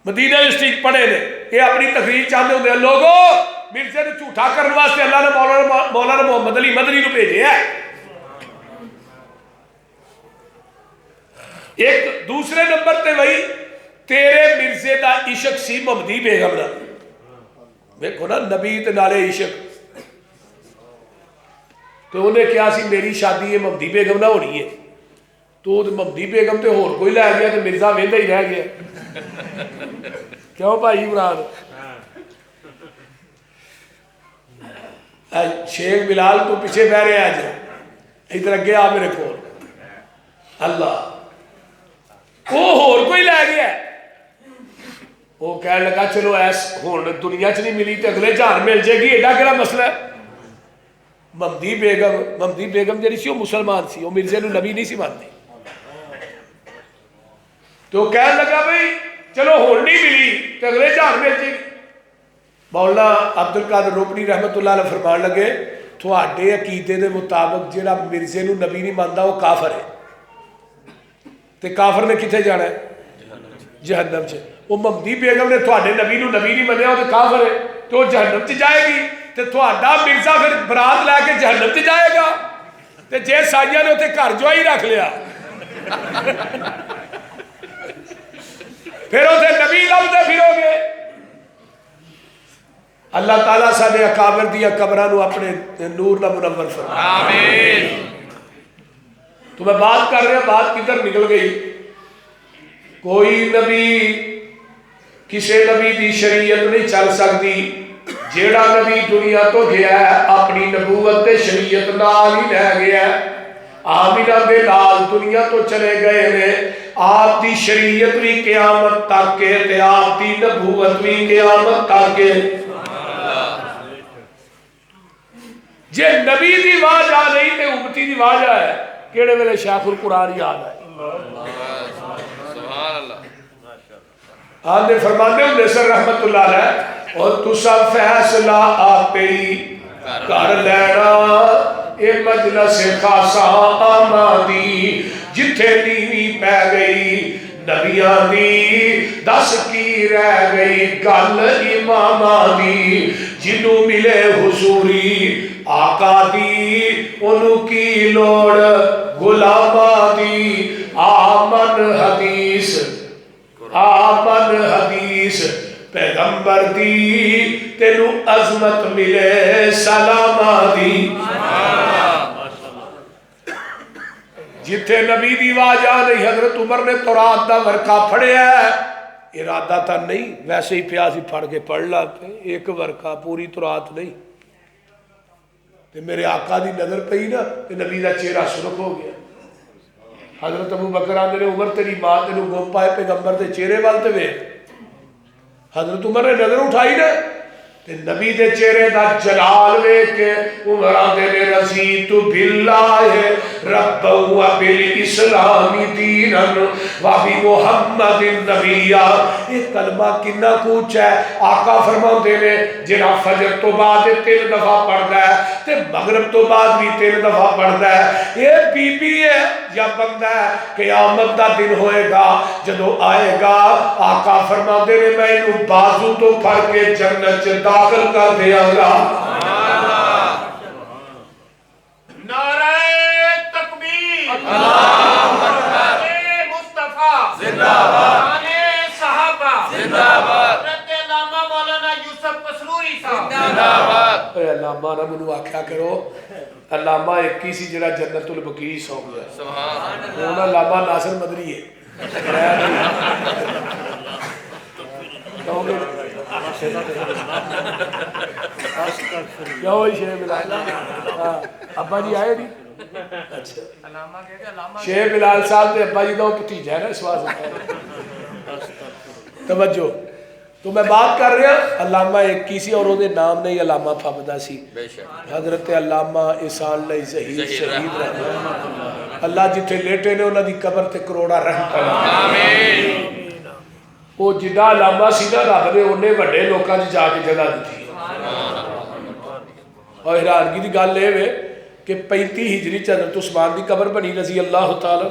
مدینہ یونیورسٹی پڑھے نے یہ اپنی تقریر چاہتے ہوتے ہیں لوگوں مرزے نے جھوٹا کرنے واسطے اللہ نے مولانا محمد علی مدنی کو بھیجے ہے ایک دوسرے نمبر تے وہی تیرے مرزے دا عشق سی محمدی بیگم نا دیکھو نا نبی تے نالے عشق تو انہیں کیا سی میری شادی ہے محمدی بیگم نہ ہونی ہے تو محمدی بیگم تے ہور کوئی لے گیا تو مرزا ویندا ہی رہ گیا کیوں بھائی مراد شیخ بلال تو پیچھے بہ رہے آج ادھر اگے آ میرے کو اللہ وہ ہور کوئی لے گیا وہ کہنے لگا چلو ایس ہون دنیا چ نہیں ملی تو اگلے جہان مل جائے گی ایڈا کہڑا مسئلہ ہے محمدی بیگم جڑی سی وہ مسلمان سی وہ مرزے نو نبی نہیں سی مانتی تو کہنے لگا بھائی چلو ہون نہیں ملی تو اگلے جہان مل جائے گی مولانا عبد القادر روپنی رحمت اللہ علیہ فرمان لگے تھوڑے عقیدے دے مطابق جڑا مرزے نو نبی نہیں مانتا وہ کافر ہے تے کافر نے کتنے جانا ہے جہنم سے وہ محمدی بیگم نے تھوڑے نبی نو نبی نہیں منیا وہ تو کافر ہے تو وہ جہنم سے جائے گی تے تھوڑا مرزا پھر برات لے کے جہنم سے جائے گا تے جے سائیاں نے اتنے گھر جو ہی رکھ لیا پھر اتنے نبی لبتے پھرو گے اللہ تعالیٰ سارے اکابر دیا قبراں نو اپنے نور نہ منور فرمائے آمین تو میں بات کر رہا بات کدھر نکل گئی کوئی نبی کسی نبی دی شریعت نہیں چل سکتی جیڑا نبی دنیا تو گیا ہے اپنی نبوت تے شریعت نال ہی لے گیا ہے آمینہ دے لال دنیا تو چلے گئے نے آپ دی شریعت بھی قیامت تک کے تے آپ دی نبوت بھی قیامت تک کے جے نبی دی واجہ نہیں تے امتی دی واجہ ہے کیڑے ویلے شیخ القرآن یاد ہے سبحان اللہ آدھے فرمانے ہوں سر رحمت اللہ علیہ اور تسا فیصلہ آپے ہی کر لینا اے مجلس خاصا آمادی جتھے نیوی پہ گئی نبیاں دی دس کی رہ گئی گل امامہ دی جنوں ملے حضوری آقا دی انہوں کی لوڑ غلامہ دی آمن حدیث پیغمبر دی تینو عظمت ملے سلامہ دی جتھے نبی دی واجہ نہیں حضرت عمر نے تورات دا ورقہ پڑھیا ہے ارادہ تا نہیں ویسے ہی پیاسی پڑھ کے پڑھ لاتے ایک ورقہ پوری تورات نہیں تے میرے آقا دی نظر پئی نا تے نبی دا چہرہ سرخ ہو گیا حضرت ابو بکر آندے نے عمر تیری ماں تینوں گم پائے پیغمبر دے چہرے والتے وے حضرت عمر نے نظر اٹھائی نا تے نبی دے چہرے دا جلال وے کے عمر آندے نے رضیت باللہ رب و بالاسلام دینا و بمحمد النبی ایک کلمہ کنا کچھ ہے آقا فرماندے نے جنہاں فجر تو بعد 3 دفعہ پڑھدا ہے تے مغرب تو بعد بھی 3 دفعہ پڑھدا ہے یہ بی بی ہے یا بندہ ہے قیامت دا دن ہوئے گا جدو آئے گا آقا فرماندے نے میں انہوں بازو تو پھڑ کے جنت سے داخل کر دیا گا نعرہ تکبیر نعرہ مصطفیٰ زندہ باد صحابہ زندہ باد حضرت علامہ مولانا یوسف پسروری صاحب زندہ باد علامہ نہ منو آکھا کرو علامہ ایک ہی سی جڑا جنت البقیع ہو گیا سبحان اللہ علامہ ناصر مدنی ہے کیا ہوئی شیخ بلال ابا جی آئے نہیں شیخ بلال صاحب دے ابا جی دا پتیجا ہے نا اس واسطے توجہ تو میں بات کر رہا علامہ ایک کی سی اور وہ نام نہیں علامہ پھبدا سی حضرت علامہ احسان اللہ ظہیر شہید رحمہ اللہ جتھے لیٹے نے انہاں دی قبر تے کروڑا رحمت آمین وہ جڈا علامہ سی نا رب نے انہیں وڈے لوکاں چ جا کے جگہ دیتی اور حیرانگی کی گل یہ ہے کہ 35 ہجری چ حضرت عثمان کی قبر بنی رضی اللہ تعالی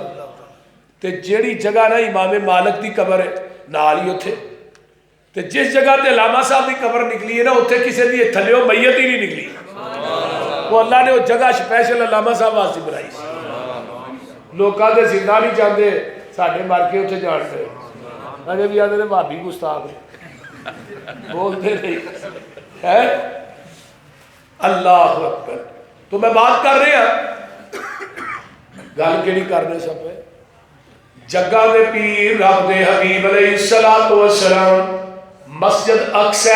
تے جیڑی جگہ نا امام مالک کی قبر ہے نال ہی اتنے تے جس جگہ تے علامہ صاحب کی قبر نکلی ہے نا اتنے کسی کی تھلے میت ہی نہیں نکلی وہ اللہ نے وہ جگہ سپیشل علامہ صاحب واسطے بنائی لوکاں دے زندہ نہیں جاندے ساڈے مر کے اتنے جان دے اجے بھی آدھے بھابی گستاخ بولتے نہیں ہے اللہ اکبر تو میں بات کر رہا گل کیڑی کرنے سب ہے جگہ دے پیر رب دے حبیب علیہ السلام مسجد اقصی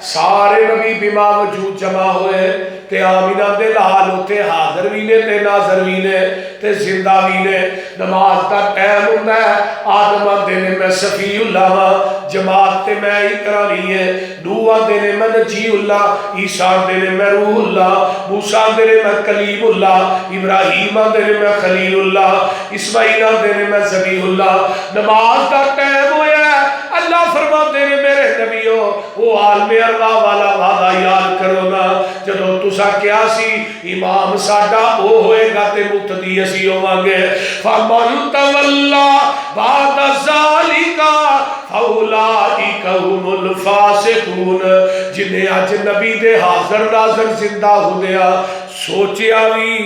سارے نبی بما وجود جمع ہوئے تے آمینہ دے لال ہوتے حاضر بھی نے تے ناظر بھی نے تے زندہ بھی نے نماز کا ٹائم ہوتا ہے آدم آدھے نے میں صفی اللہ ہاں جماعت تے میں ہی کرانی ہے نوح آدھے نے میں نجی اللہ عیسیٰ آدھے نے میں روح اللہ موسیٰ آدھے نے میں کلیم اللہ ابراہیم آدھے نے میں خلیل اللہ اسماعیل آدھے نے میں ذبیح اللہ نماز کا ٹائم ہویا ہے اللہ فرماتے نے میرے نبیوں وہ عالم ارواح والا وعدہ یاد کرو نا جدو تسا کیا سی امام ساڈا او ہوئے گا تے مقتدی اسی ہوواں گے فمن تولا بعد ذالک فاولئک هم الفاسقون جنہیں اج نبی دے حاضر ناظر زندہ ہوندیا سوچیا بھی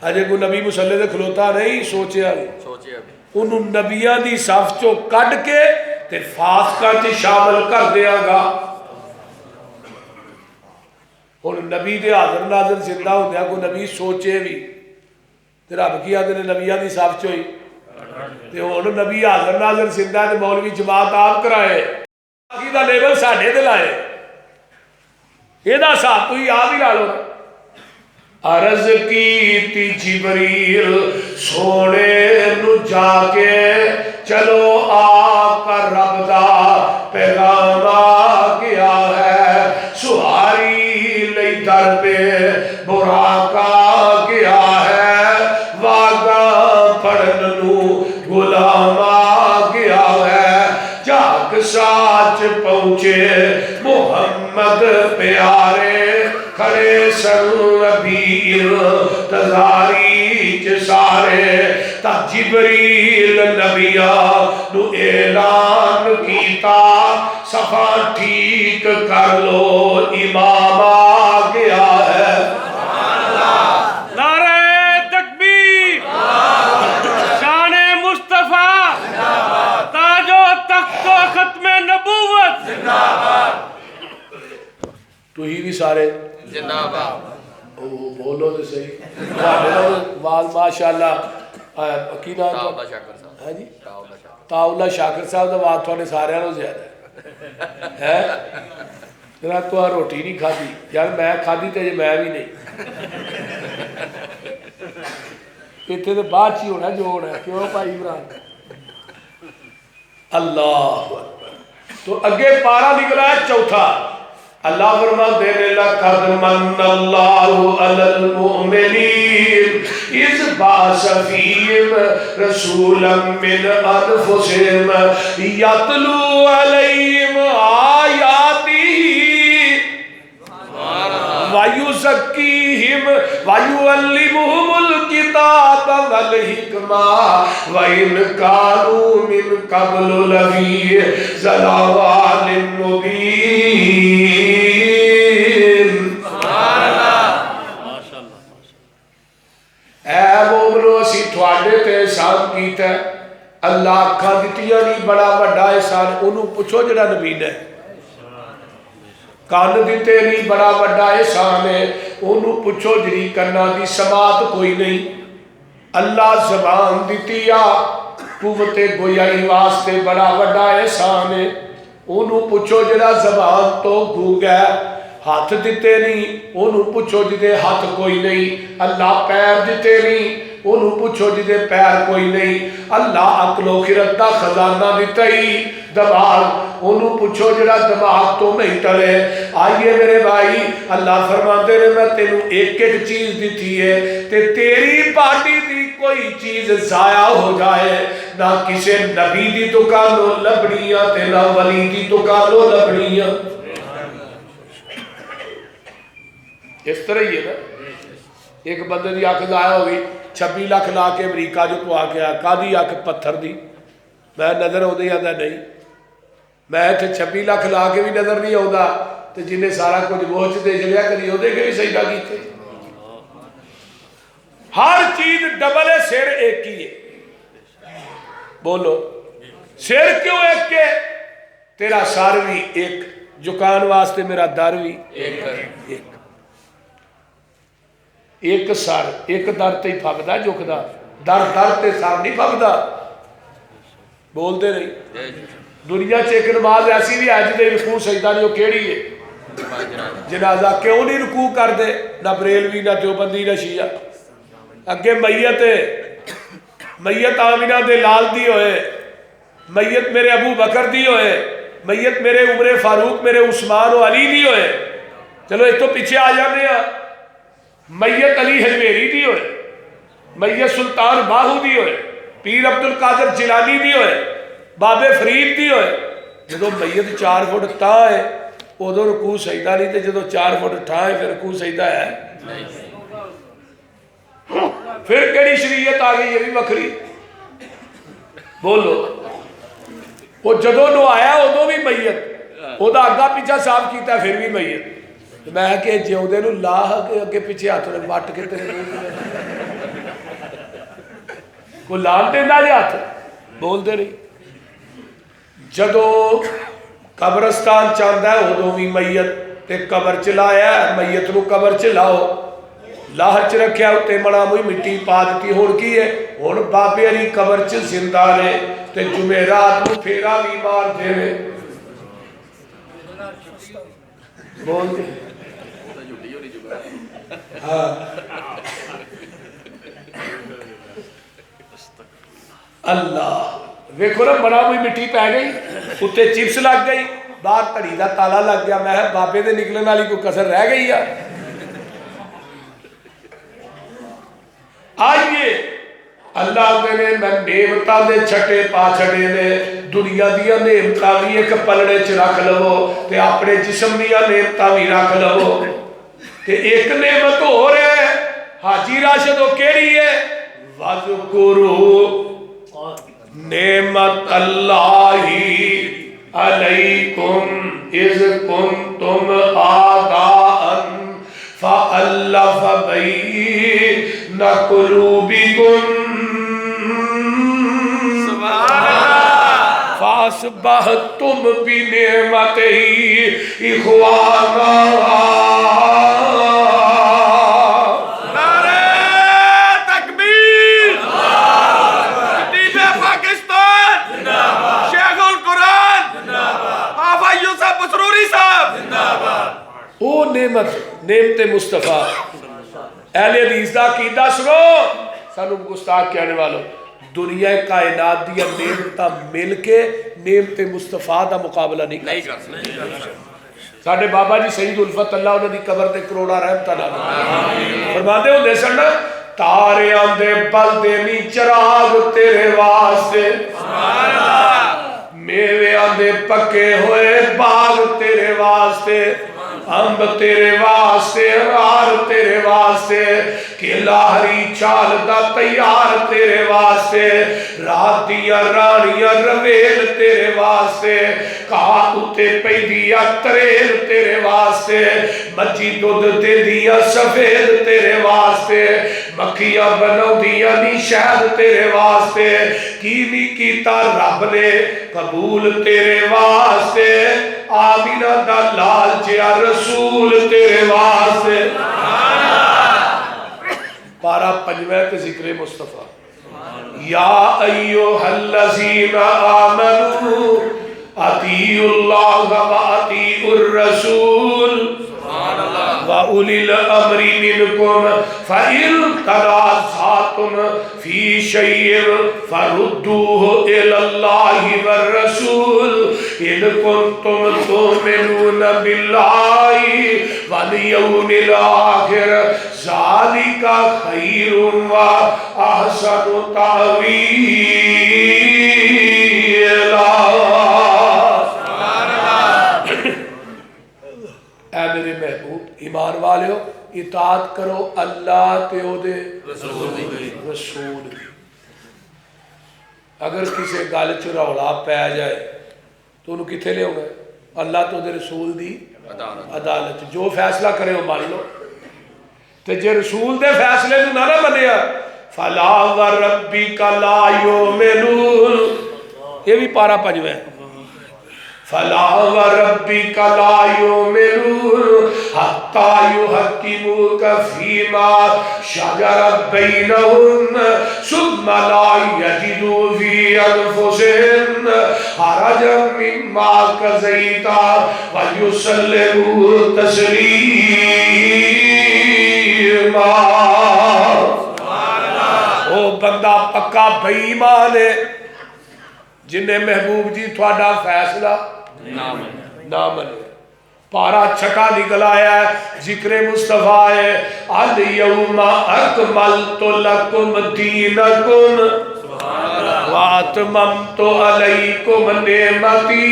اجے کوئی نبی مصلی دے کھلوتا نہیں سوچیا بھی انہوں نبیان دی صف چو کڈ کے تے فاسقاں تے شامل کر دیا گا اور نبی دے حاضر ناظر زندہ ہوندیا کوئی نبی سوچے بھی تے رب کی آدھے نے نبیان دی صف چوئی تے ہن نبی حاضر ناظر زندہ تے مولوی جماعت آپ کرائے کی دا لیبل ساڈے تے لائے یہ دا صاحب تو ہی آپ ہی لا لو عرض کی تی جبریل سونے نو جا کے چلو آپ کا رب دا پیغام آ گیا ہے سواری لئی در پہ براقا گیا ہے وعدہ پڑھن نو غلام آ گیا ہے جاگ ساچ پہنچے محمد پیارے کھڑے سن نبی تزاری سارے تا جبریل نبیاں نو اعلان کیتا صفا ٹھیک کر لو امام آ گیا ہے نعرہ تکبیر شان مصطفیٰ تاج و تخت و ختم نبوت تو ہی بھی سارے بولو تو صحیح ماشاءاللہ عقیدہ تاؤلہ شاکر صاحب دا بات تھوڑے سارے نو زیادہ ہے جنہاں تو روٹی نہیں کھا دی یار میں کھا دی تے میں بھی نہیں اتنے تو بعد چی ہونا جو ہونا ہے کیوں بھائی عمران اللہ تو اگے پارا نکلا ہے چوتھا اللہ فرماتے ہیں لقد من اللہ علی المؤمنین اذ بعث فیہم رسولا من انفسہم یتلو علیہم آیاتہ وَيُزَكِّيهِمْ وَيُعَلِّمُهُمُ الْكِتَابَ وَالْحِكْمَةَ وَإِنْ كَانُوا مِنْ قَبْلُ لَفِي ضَلَالٍ مُبِينٍ اے مومنو اسی تھوڑے تے احسان کیتا ہے اللہ اکھاں دتیاں نہیں بڑا بڑا احسان انہوں پوچھو جڑا نبی نے کان دیتے نہیں بڑا بڑا احسان ہے انہوں پوچھو جڑی کرنا دی سماعت کوئی نہیں اللہ زبان دیتی یا قوت گویائی واسطے بڑا بڑا احسان ہے انہوں پوچھو جڑا زبان تو گونگا ہے ہاتھ دیتے نہیں انہوں پوچھو جدے ہاتھ کوئی نہیں اللہ پیر دیتے نہیں انہوں پوچھو جدے پیر کوئی نہیں اللہ عقل و خرد دا خزانہ دیتا ہی دماغ انہوں پوچھو جڑا دماغ تو نہیں ٹلے آئیے میرے بھائی اللہ فرماتے نے میں تینوں ایک ایک چیز دیتی ہے تے تیری پارٹی دی کوئی چیز ضائع ہو جائے نہ کسے نبی دی دکانوں لبنیاں تے نہ ولی دی دکانوں لبنیاں اس طرح ہی ہے نا ایک بندے دی آنکھ ضائع ہوگی 26 لاکھ لا کے امریکہ جو تو آ گیا کادی آنکھ پتھر دی میں نظر ہو دے آدھا نہیں میں تے 26 لاکھ لا کے بھی نظر نہیں ہوتا تو جنہیں سارا کچھ بوچھ دے چلیا کری ہو دے کے بھی سجدہ کیتے ہر چیز ڈبل ہے سر ایک ہی ہے بولو سر کیوں ایک کے تیرا سر بھی ایک جکان واسطے میرا در بھی ایک سر ایک در تے ہی پھبدا جھکدا در در تے سر نہیں پھبدا بولتے نہیں دنیا چ ایک نماز ایسی بھی ہے جدے رکوع سجدہ نہیں وہ کیڑی ہے جنازہ کیوں نہیں رکوع کر دے نہ بریلوی نہ دیوبندی نہ شیعہ اگے میت آمینہ دے لال دی ہوئے میت میرے ابو بکر دی ہوئے میت میرے عمر فاروق میرے عثمان و علی دی ہوئے چلو اس تو پیچھے آ جانے ہیں میت علی حجویری دی ہوئے میت سلطان باہو دی ہوئے پیر عبدالقادر جیلانی دی ہوئے بابے فرید دی ہوئے جدو میت 4 فٹ تا ہے ادو رکوع سجدہ نہیں تے جدو 4 فٹ ٹھا ہے پھر رکوع سجدہ ہے پھر کیڑی شریعت آ گئی یہ بھی وکری بولو وہ جدو نو آیا ادو بھی میت وہ اگا پیچھا صاف کیتا ہے پھر بھی میت میں کہ جیودے نو لاہ کے اگے پیچھے ہاتھ نے وٹ کے تیرے کوئی لال دینا جی ہاتھ بول دے نہیں جدو قبرستان چاہتا ہے ادو بھی میت تے قبر چلایا میت نو قبر چلاؤ لاہ چ رکھیا تے مڑا موئی مٹی پا دیتی ہون کی ہے ہون بابے علی قبر چ زندہ نے تے جمعرات نو پھیرا بھی مار دے بول دے اللہ ویکھو نا بڑا ہوئی مٹی پہ گئی اتنے چپس لگ گئی باہر تڑی دا تالا لگ گیا میں بابے دے نکلنے والی کوئی کسر رہ گئی ہے آئیے اللہ نے میں نعمتاں دے چھٹے پا چھڑے نے دنیا دیا نعمتاں بھی ایک پلڑے چ رکھ لو تے اپنے جسم دیا نعمتاں بھی رکھ لو تے ایک نعمت ہو رہا ہے حاجی راشد وہ کیڑی ہے وَذْكُرُوا نعمت اللہ علیکم اذ کنتم اعداء فألف بین قلوبکم فاصبحتم بنعمتہ اخوانا وہ نعمت مصطفیٰ اہل حدیث دا عقیدہ سنو سانو گستاخ کہنے والوں دنیا کائنات دیا نعمتاں مل کے نعمت مصطفیٰ دا مقابلہ نہیں کر سکتے ساڈے بابا جی سید الفت اللہ انہوں دی قبر تے کروڑا رحمتہ نہ فرماتے ہوندے سن تارے آندے بل دے نی چراغ تیرے واسطے میوے آندے پکے ہوئے باغ تیرے واسطے امب تیرے واسطے انار تیرے واسطے کہ لاہری چال دا تیار تیرے واسطے رات دیا رانیاں رویل تیرے واسطے کہا اتے پی دیا تریل تیرے واسطے مچی دودھ دے دیا سفید تیرے واسطے مکھیاں بنو دیا نی شہد تیرے واسطے کیوی کیتا رب نے قبول تیرے واسطے آمینہ دا لال جیا رسول تیرے واسطے پارا پنجوے کے ذکر مصطفیٰ یا ایوہ الذین آمنوا اطیعوا اللہ و اطیعوا الرسول وَأُولِي الْأَمْرِ مِنْكُمْ فَإِنْ تَنَازَعْتُمْ فِي شَيْءٍ فَرُدُّوهُ إِلَى اللَّهِ وَالرَّسُولِ إِنْ كُنْتُمْ تُؤْمِنُونَ بِاللَّهِ وَالْيَوْمِ الْآخِرِ ذَلِكَ خَيْرٌ وَأَحْسَنُ تَأْوِيلًا۔ اے میرے محبوب ایمان والے ہو، اطاعت کرو اللہ تے او دے رسول دی۔ اگر کسی گل چ رولا پی جائے تو انہوں کتنے لے ہوگا؟ اللہ تو دے رسول دی عدالت، جو فیصلہ کرے وہ مان لو۔ تے جے رسول دے فیصلے نو نہ منیا فلا وربک لا یؤمنون، یہ بھی پارا پنجویں ہے، فلا وربک لا یؤمنون حتی یحکموک فیما شجر بینہم ثم لا یجدوا فی انفسہم حرجا مما قضیت ویسلموا تسلیما۔ وہ بندہ پکا بے ایمان ہے جنہیں محبوب جی تھوڑا فیصلہ نہ منے۔ پارا چھٹا نکل آیا ہے، ذکر مصطفیٰ ہے، الیوم اکملت لکم دینکم واتممت علیکم نعمتی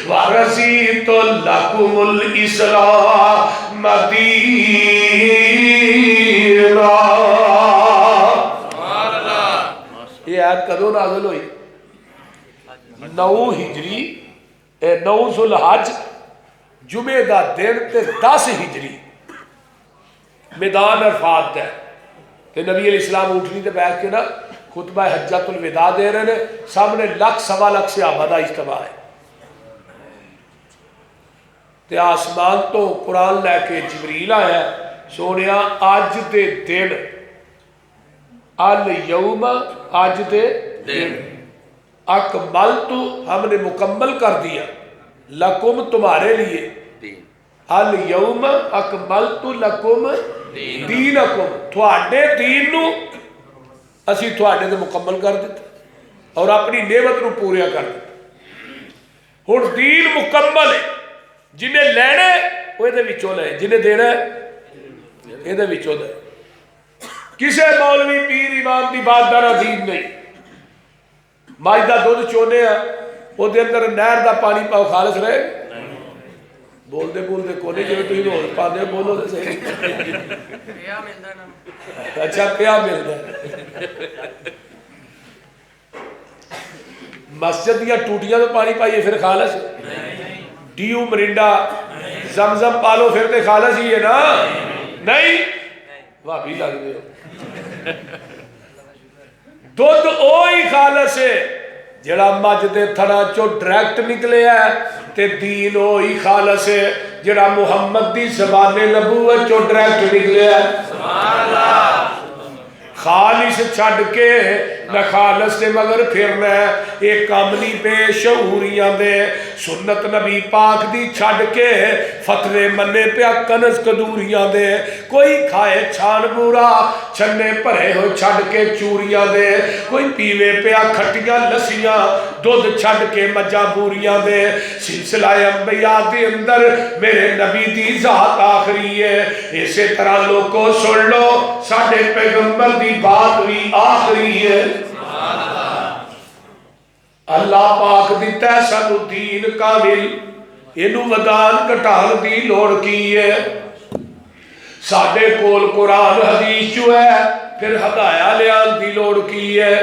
ورضیت لکم الاسلام دینا۔ یہ آیت کدوں نازل ہوئی؟ 9 ہجری 9 ذوالحج جمعہ دا دن تے 10 ہجری میدان عرفات ہے کہ نبی علیہ السلام اٹھنی تے بیٹھ کے نا خطبہ حجۃ الوداع دے رہے ہیں، سامنے 1.25 لاکھ صحابہ دا اجتماع ہے تے آسمان تو قرآن لے کے جبریل آیا سونیا اج دے دن الیوم اج دے دن اکملت ہم نے مکمل کر دیا لکم تمہارے لیے الیوم اکملت لکم دینکم تھوڑے دین نو اسی تھوڑے دے مکمل کر دیتا اور اپنی نعمت نو پوریا کر دیتا۔ ہن دین مکمل ہے، جنہیں لینے وہ یہ وچوں لے، جنہیں دینا ہے یہ وچوں دے۔ کسے مولوی پیر امام دی بات دارا دین نہیں، ماجدہ دودھ چونے ہیں وہ دے اندر نہر دا پانی پاؤ خالص رہے بول دے کونے جو تو ہی نور پا دے بولو دے صحیح اچھا پیا مل دے۔ مسجد دیا ٹوٹیاں تو پانی پائیے پھر خالص، ڈیو مرنڈا زمزم پالو پھر تے خالص ہی ہے نا؟ نہیں واہ بھی لگ دے دودھ اوہی خالص ہے جڑا مجھ دے تھڑا چو ڈریکٹ نکلے ہے تے دین اوہی خالص ہے جڑا محمد دی زبان نبوت چو ڈریکٹ نکلے ہے۔ خالص چھڑ کے نہ خالص سے مگر پھرنا ہے، ایک کاملی بے شعوریاں دے سنت نبی پاک دی چھڑ کے فتوے منے پیا کنز کدوریاں دے، کوئی کھائے چھان بورا چھنے پرے ہو چھڑ کے چوریاں دے، کوئی پیوے پیا کھٹیاں لسیاں دودھ چھڑ کے مجا بوریاں دے۔ سلسلہ انبیاء دے اندر میرے نبی دی ذات آخری ہے، اسی طرح لوگوں سن لو ساڑھے پیغمبر دی بات بھی آخری ہے۔ اللہ پاک دیتا ہے سانو دین کامل، اینو ودان کٹان دی لوڑ کی ہے۔ ساڑھے کول قرآن حدیث جو ہے پھر ہدایہ لیان دی لوڑ کی ہے۔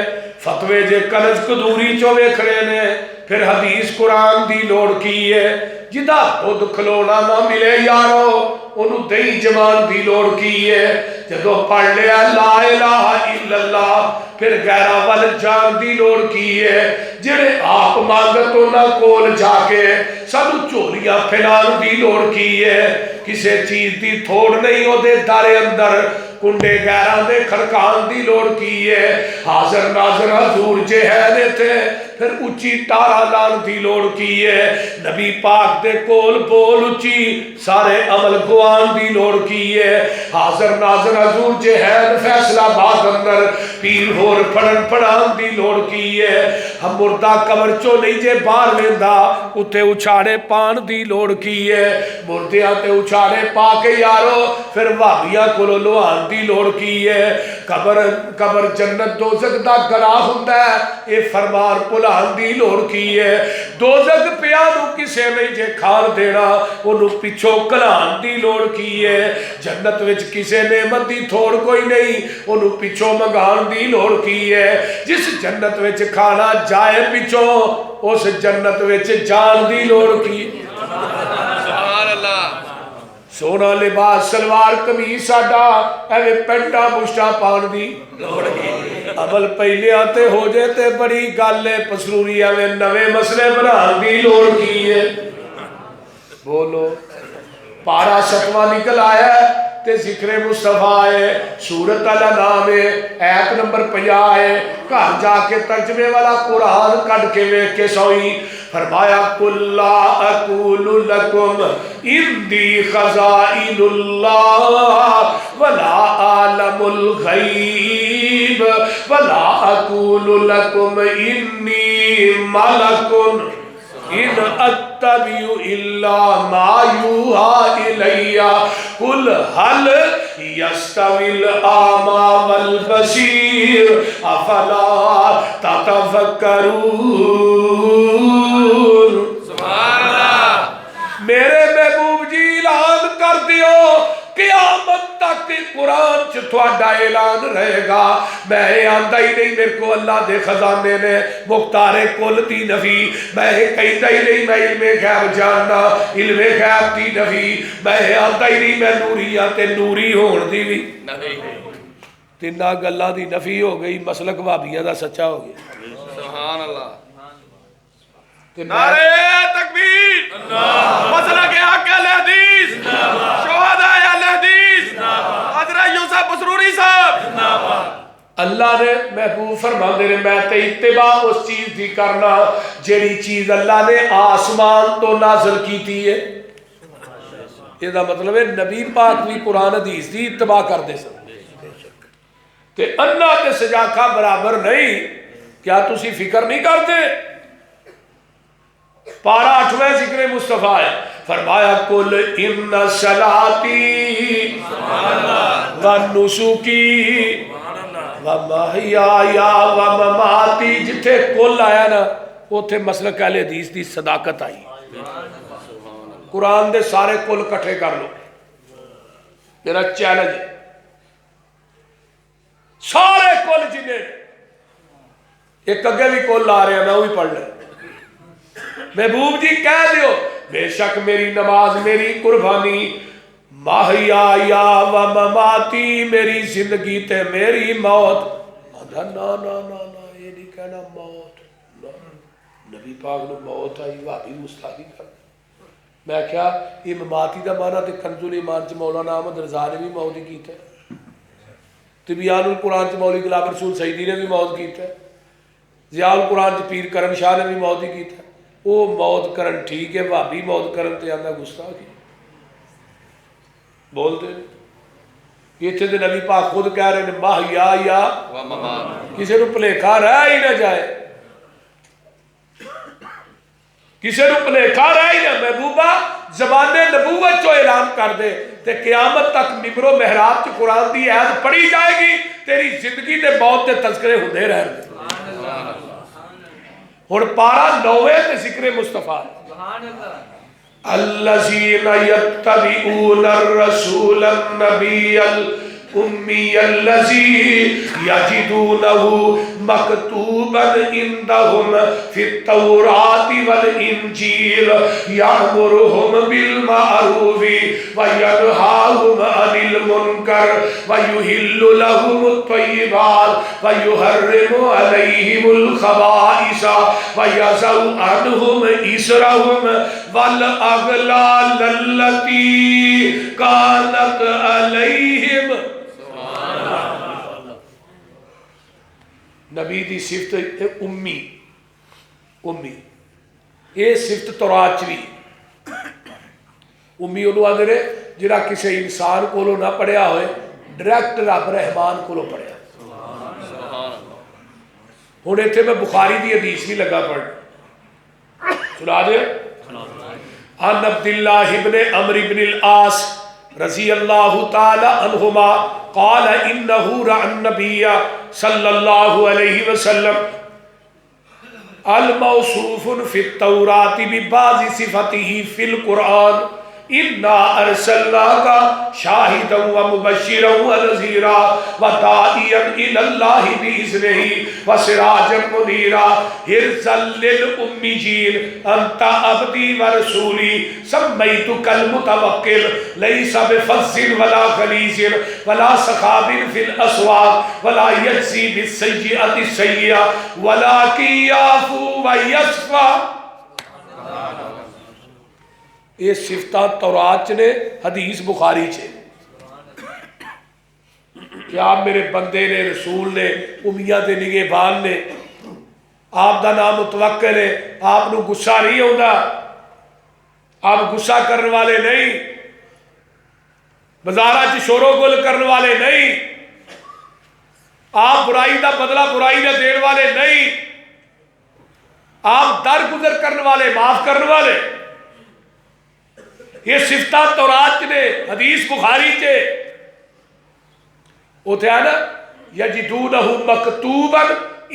فتوے جے کنز کدوری چوے کھڑے نے پھر حدیث قرآن دی لوڑ کی ہے۔ جدا خود کھلونا نہ ملے یارو انہوں دئی جمان دی لوڑ کی ہے۔ جدو پڑھ لیا لا الہ الا اللہ پھر غیرہ وال جان دی لوڑ کی ہے۔ جڑے آپ مانگتوں نہ کول جا کے سانو چولیاں پھیلان دی لوڑ کی ہے کسے چیز دی تھوڑ نہیں ہو دے دارے اندر کنڈے گیران دے کھڑکان دی لوڑ کی ہے حاضر ناظر حضور جہینے تھے پھر اچھی تارا لان دی لوڑ کی ہے نبی پاک دے کول بول اچھی سارے عمل گوان دی لوڑ کی ہے حاضر ناظر حضور جہین فیصلہ بات اندر پیر ہور پڑھن پڑھان دی لوڑ کی ہے ہم مردہ قبر چو نہیں جے بار لیندہ اتے اچھاڑے پان دی لوڑ کی ہے مردیاں تے اچھاڑے پا کے یارو پھر وابیاں کلو لوان دی لوڑ کی ہے قبر جنت دوزک دا گراہ ہوندہ ہے اے فرمان پلان دی لوڑ کی ہے دوزک پیانو کسے نہیں جے کھان دینا انہوں پچھو کلان دی لوڑ کی ہے جنت وچ کسے نعمت دی تھوڑ کوئی نہیں انہوں پچھو مگان دی لوڑ کی ہے جس جنت وچ کھانا جائے پچھو اس جنت وچ جان دی لوڑ کی سبحان اللہ سونا لباس سلوار قمیص ساڈا ایویں پینٹا بشٹا پان دی عمل پہلے آتے ہو جائے تے بڑی گل ہے پسروری ایویں نوے مسئلے بنان دی لوڑ کی ہے بولو پارا ستواں نکل آیا ہے تے ذکر مصطفیٰ ہے سورت الانعام ہے ایت نمبر 50 ہے گھر جا کے ترجمے والا قرآن کٹ کے ویکھ کے سوئی فرمایا قل لا اقول لکم اندی خزائن اللہ ولا عالم الغیب ولا اقول لکم انی ملک ان اتبع الا ما یوحى الی قل هل یستوی الاعمی والبصیر افلا تتفکرون سبحان اللہ میرے محبوب جی اعلان کر دیو قیامت تک قرآن چ تھوڑا اعلان رہے گا میں آندا ہی نہیں میرے کو اللہ دے خزانے نے مختار کل دی نفی میں کہتا ہی نہیں میں علم غیب جاننا علم غیب دی نفی میں آندا ہی نہیں میں نوریاں تے نوری ہون دی بھی تیناں گلاں دی نفی ہو گئی مسلک وہابیاں دا سچا ہو گیا سبحان اللہ نعرہ تکبیر مسلک حق اہل حدیث شہداء اہل حدیث حضرت یوسف بسروری صاحب اللہ نے محبوب فرما دے رہے میں تے اتباع اس چیز دی کرنا جیڑی چیز اللہ نے آسمان تو نازل کی تھی ہے یہ دا مطلب ہے نبی پاک بھی قرآن حدیث دی اتباع کر دے سن تے اللہ تے سجاکہ برابر نہیں کیا تسی فکر نہیں کرتے پارا 8ویں ذکر مصطفیٰ ہے فرمایا کل ان صلاتی و نسکی و محیایا و مماتی جتھے کل آیا نا اوتھے مسلک اہل حدیث دی صداقت آئی قرآن دے سارے کل کٹھے کر لو میرا چیلنج ہے سارے کل جنہیں ایک اگے بھی کل آ رہے ہیں میں وہی پڑھ لیں محبوب جی کہہ دیو بے شک میری نماز میری قربانی محیا و مماتی میری زندگی تے میری موت نا نا نا نا یہ نہیں کہنا موت نبی پاک نو موت آئی وابی مستحقی کر میں کیا یہ مماتی دا مانا تے کنز الایمان چ مولانا احمد رضا نے بھی موت کیتا ہے طبیان القرآن چ مولوی غلام رسول سعیدی نے بھی موت کیتا ہے ضیاء القرآن چ پیر کرم شاہ نے بھی موت کیتا ہے وہ موت کرن ٹھیک ہے بھابی موت کرن تے آندا گستاخی بولتے یہ تھے دے نبی پاک خود کہہ رہے ہیں محیا یا کسی نو پلیکھا رہ ہی نہ جائے کسی نو پلیکھا رہ ہی نہ محبوبہ زبان نبوت چو اعلان کر دے تے قیامت تک ممبر و محراب چ قرآن دی آیت پڑھی جائے گی تیری زندگی تے موت تے تذکرے ہوندے رہن گے اور پارا 9ویں تے ذکر مصطفیٰ الذین یتبعون الرسول النبی الأمي الذي يجدونه مكتوبا عندهم في التوراة والإنجيل يأمرهم بالمعروف وينهاهم عن المنكر ويحل لهم الطيبات ويحرم عليهم الخبائث ويضع عنهم إصرهم والأغلال التي كانت عليهم. نبی دی صفت امی یہ صفت تورات بھی امی انہوں آدھے نے جڑا کسی انسان کو نہ پڑھیا ہوئے ڈائریکٹ رب رحمان کو پڑھیا. ہوں اتنے میں بخاری دی حدیث بھی لگا پڑھ سنا دے. عن عبداللہ ابن عمرو بن العاص رضی اللہ تعالی عنہما قال انہو رأى النبی صلی اللہ علیہ وسلم الموصوف فی التوراة ببعض صفته فی القرآن انا ارسلناک شاہدا ومبشرا ونذیرا وداعیا الی اللہ باذنہ وسراجا منیرا حرزا للامیین انت عبدی ورسولی سمیتک المتوکل لیس بفظ ولا غلیظ ولا سخاب فی الاسواق ولا یجزی بالسیئۃ السیئۃ ولکن یعفو ویصفح. یہ صفتہ تورات نے حدیث بخاری چھے کہ آپ میرے بندے نے رسول نے امیہ دے نگہبان نے آپ دا نام متوکل ہے آپ نو غصہ نہیں ہوتا آپ غصہ کرنے والے نہیں بازارہ چ شور و گل کرنے والے نہیں آپ برائی دا بدلہ برائی نہ دین والے نہیں آپ درگزر کرنے والے معاف کرنے والے. یہ صفتہ تورات نے حدیث بخاری چے اوتھے ہے نا یجدونہ مکتوبا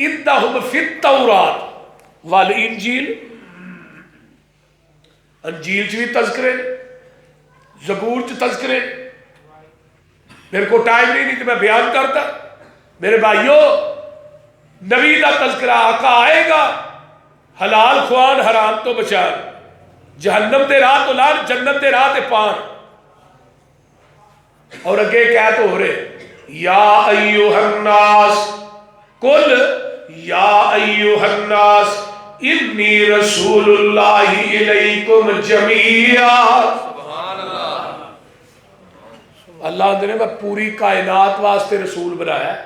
عندہم فی التوراۃ والانجیل. انجیل چ بھی تذکرے زبور چ تذکرے. میرے کو ٹائم نہیں تو میں بیان کرتا. میرے بھائیو نبی دا تذکرہ آقا آئے گا حلال خوان حرام تو بچان جہنم دے راہ تو لان جنت دے راہ تے پان. اور اگے کہہ تو ہو رہے یا ایوہ الناس قل یا ایوہ الناس انی رسول اللہ الیکم جمیعا. اللہ نے میں پوری کائنات واسطے رسول بنایا ہے.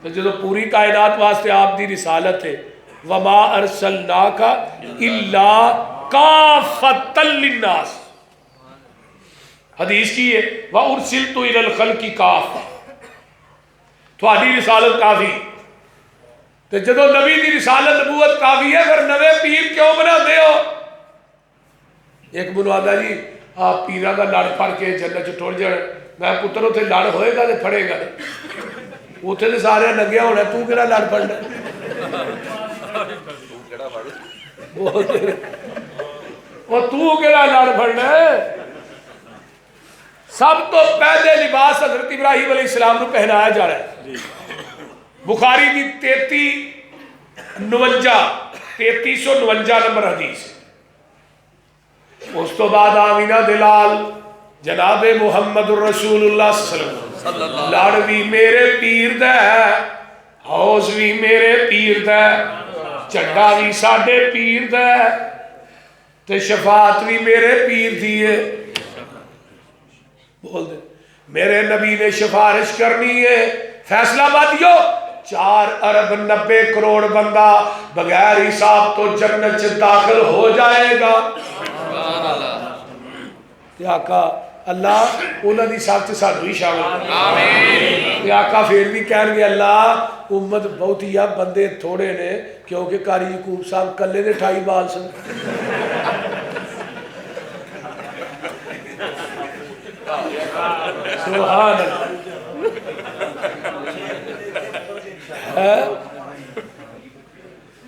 تو جو پوری کائنات واسطے آپ دی رسالت ہے وما ارسلناک الا کافۃ للناس. حدیث کی ہے وارسلت الی الخلق کافۃ. تھوڑی رسالت کافی تو جدو نبی دی رسالت نبوت کافی ہے پھر نوے پیر کیوں بنا دے ہو. ایک بنو آدھا جی آپ پیرہ کا لڑ پھڑ کے جنت چ ٹر جان میں پتر اتنے لڑ ہوئے گا تو پھڑے گا اتنے تو سارے ننگیا ہونا تو کہڑا لڑ پڑنا وہ تو کہڑا لڑ پڑنا. سب تو پہلے لباس حضرت ابراہیم علیہ السلام کو پہنایا جا رہا ہے. بخاری کی 3349 نمبر حدیث. اس تو بعد آمینہ دلال جناب محمد الرسول اللہ صلی اللہ علیہ وسلم لڑ بھی میرے پیر دا ہے حوض بھی میرے پیر دا ہے چنڈا بھی ساڈے پیر دا ہے تے شفاعت بھی میرے پیر دیئے. بول دے میرے نبی نے سفارش کرنی ہے فیصلہ باتیو 4 ارب 90 کروڑ بندہ بغیر حساب تو جنت سے داخل ہو جائے گا. آقا اللہ انہوں نے ساتھ سے ساتھ ہوئی شامل آمین. آقا پھر بھی کہہ گے اللہ امت بہت ہی بندے تھوڑے نے کیونکہ قاری یعقوب صاحب کلے نے 28 بال سن. سبحان اللہ.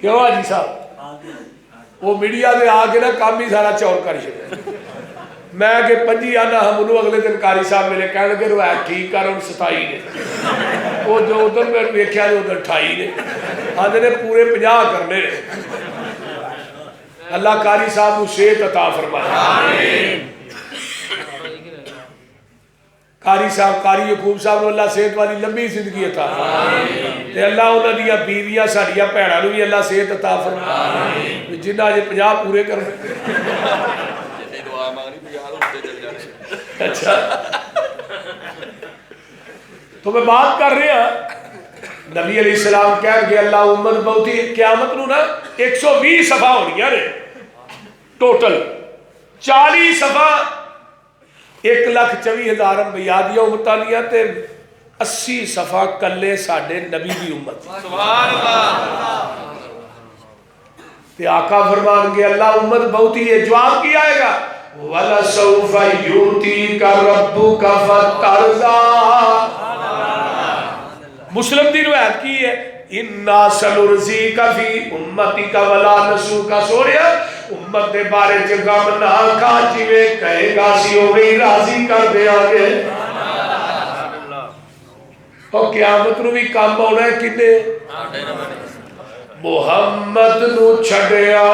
کیوں آجی صاحب وہ میڈیا دے آگے نا کام بھی سارا چور کر شکے میں کہ 25 آنا ہم انہوں اگلے دن قاری صاحب میرے کہنے لگے روایت ٹھیک کر ان 27 نے وہ جو ادھر میں ویکھیا جو ادھر 28 نے آدھے نے پورے 50 کرنے اللہ قاری صاحب کو صحت عطا فرمائے قاری صاحب قاری یعقوب صاحب نے اللہ صحت والی لمبی زندگی عطا فرمائے اللہ انہوں دیا بیویاں ساڈیاں بھیناں نوں بھی اللہ صحت عطا فرمائے جنہاں جے 50 پورے کرنے اچھا تو میں بات کر رہے ہیں نبی علیہ السلام کہہ گئے اللہ امت بہت ہی قیامت نو نا 120 صفحہ ہونیاں نے ٹوٹل 40 صفحہ 1,24,000 انبیاء امتانیاں تے 80 صفحہ کلے ساڈے نبی دی امت سبحان اللہ تے آقا فرمان گے اللہ امت بہت ہی ہے جواب کیا آئے گا وَلَسَوْفَ يُؤْتِيكَ رَبُّكَ فَتَرْضَىٰ مسلم دی روایت کی ہے اِنَّا سَنُرْزِيكَ فِي أُمَّتِكَ وَلَا نَسُوكَ سوریا امت دے بارے جگم نہ کھا جوے کہے گا سی ہوئی راضی کر دے آگے اور قیامت نو بھی کام ہونا ہے کنے محمد نو چھڑیا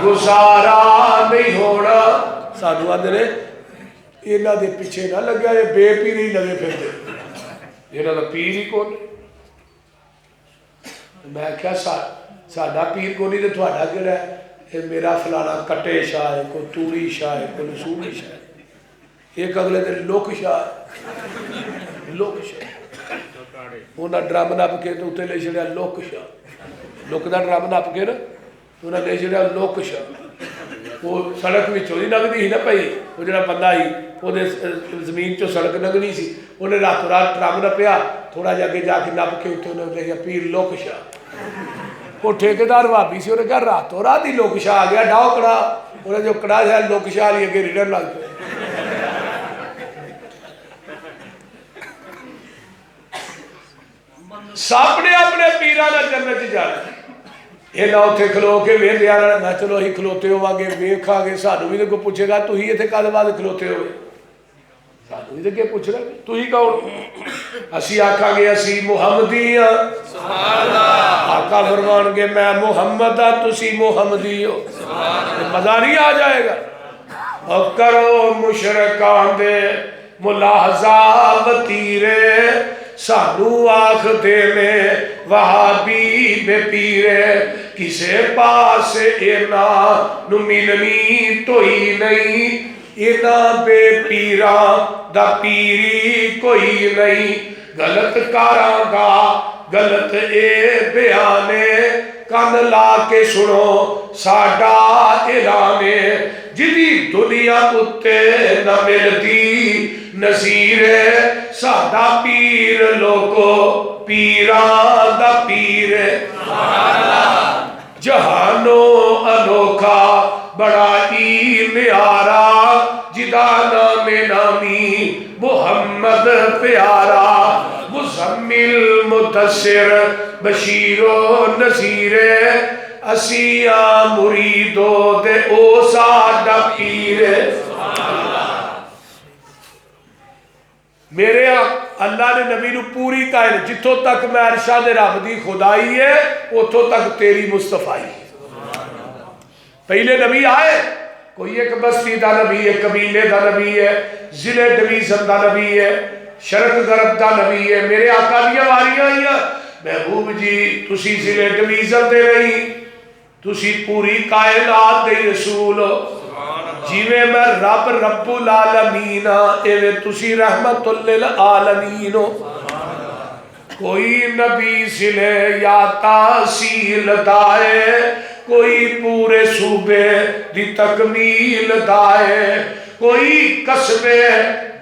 گزارا نہیں ہونا سانو آدھے نے اینا دے پیچھے نہ لگیا یہ بے پیر ہی لگے پھر دے اینا دا پیر ہی کون میں کیا ساڑھا پیر کونی دے تو آڑھا گرہ ہے یہ میرا فلانا کٹے شاہ ہے کوئی توڑی شاہ ہے کوئی نسوڑی شاہ ہے ایک اگلے دن لوک شاہ ہے لوک شاہ انہاں ڈرام نپ کے تو اتے لے چھڑیا لوک شاہ لوک دا ڈرام نپ کے نا انہاں لے چھڑیا لوک شاہ وہ سڑک میں چوری نگدی ہی نہ پئی وہ جڑا بندہ ہی وہ دے زمین چو سڑک نگنی سی انہیں رات رات ڈرام نہ پیا تھوڑا جا کے نپ کے اتے انہوں نے کہا پیر لوک شاہ وہ ٹھیکیدار وابی سی انہیں کہا راتوں رات ہی لوک شاہ آ گیا ڈاؤ کڑا انہیں جو کڑا جائے لوک شاہ لیے کے ریڈر لگ گئے سب نے اپنے پیرانا جنت جانا یہ نہ اتنے کھلو کے وے دیا نہ چلو ہی کھلوتے ہوا گے ویکھا گے سانو بھی کوئی پوچھے گا تو ہی اتنے کد بعد کھلوتے ہوئے سانو بھی تو کیا پوچھ رہا تو ہی کون اسی آکھا گے اسی محمدی ہاں آقا فرمان گے میں محمد ہاں تسی محمدی ہو مزہ نہیں آ جائے گا اور کرو مشرکان دے ملاحظہ وطیرے سانو آخ دے میں وہابی بے پیرے کسے پاس اینا نمینی تو ہی نہیں اینا بے پیران دا پیری کوئی نہیں غلط کاراں گا غلط اے بیانے کان لا کے سنو ساڈا اعلانے جدی دنیا اتے نہ ملتی نظیر ساڈا پیر لوگو پیران دا پیر جہانو انوکھا بڑا ہی میارا جدا نام نامی محمد پیارا مزمل مدثر بشیر و نذیر اسیاں مریدو دے او ساڈا پیر میرے اللہ نے نبی نو پوری کائن جتوں تک میں ارشاد رب دی خدائی ہے اتوں تک تیری مصطفائی پہلے نبی آئے کوئی ایک بستی دا نبی ہے قبیلے دا نبی ہے ضلع ڈویژن دا نبی ہے شرق غرب دا نبی ہے میرے آقا دیا واریاں آئیاں محبوب جی تسی ضلع ڈویژن دے نہیں تسی پوری کائنات دے رسول ہو جیویں میں رب رب العالمین ایویں تسی رحمت للعالمین ہو کوئی نبی ضلع یا تحصیل دائے کوئی پورے صوبے دی تکمیل دائے کوئی قصبے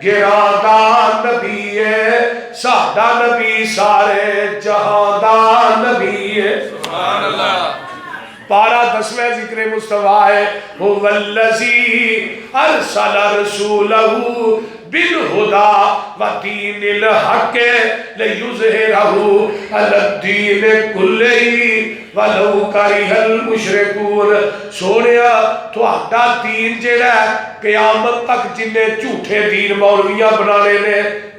گرادا نبی ہے ساڈا نبی سارے جہاں دا نبی ہے سبحان اللہ پارہ 10واں ذکر مصطفیٰ ہے هو الذی ارسل رسولہ بالہدی ودین الحق لیظہرہ علی الدین کلہ ولو کرہ المشرکون. سونیا تہاڈا دین جڑا ہے قیامت تک جنے جھوٹے دین مولویاں بنانے نے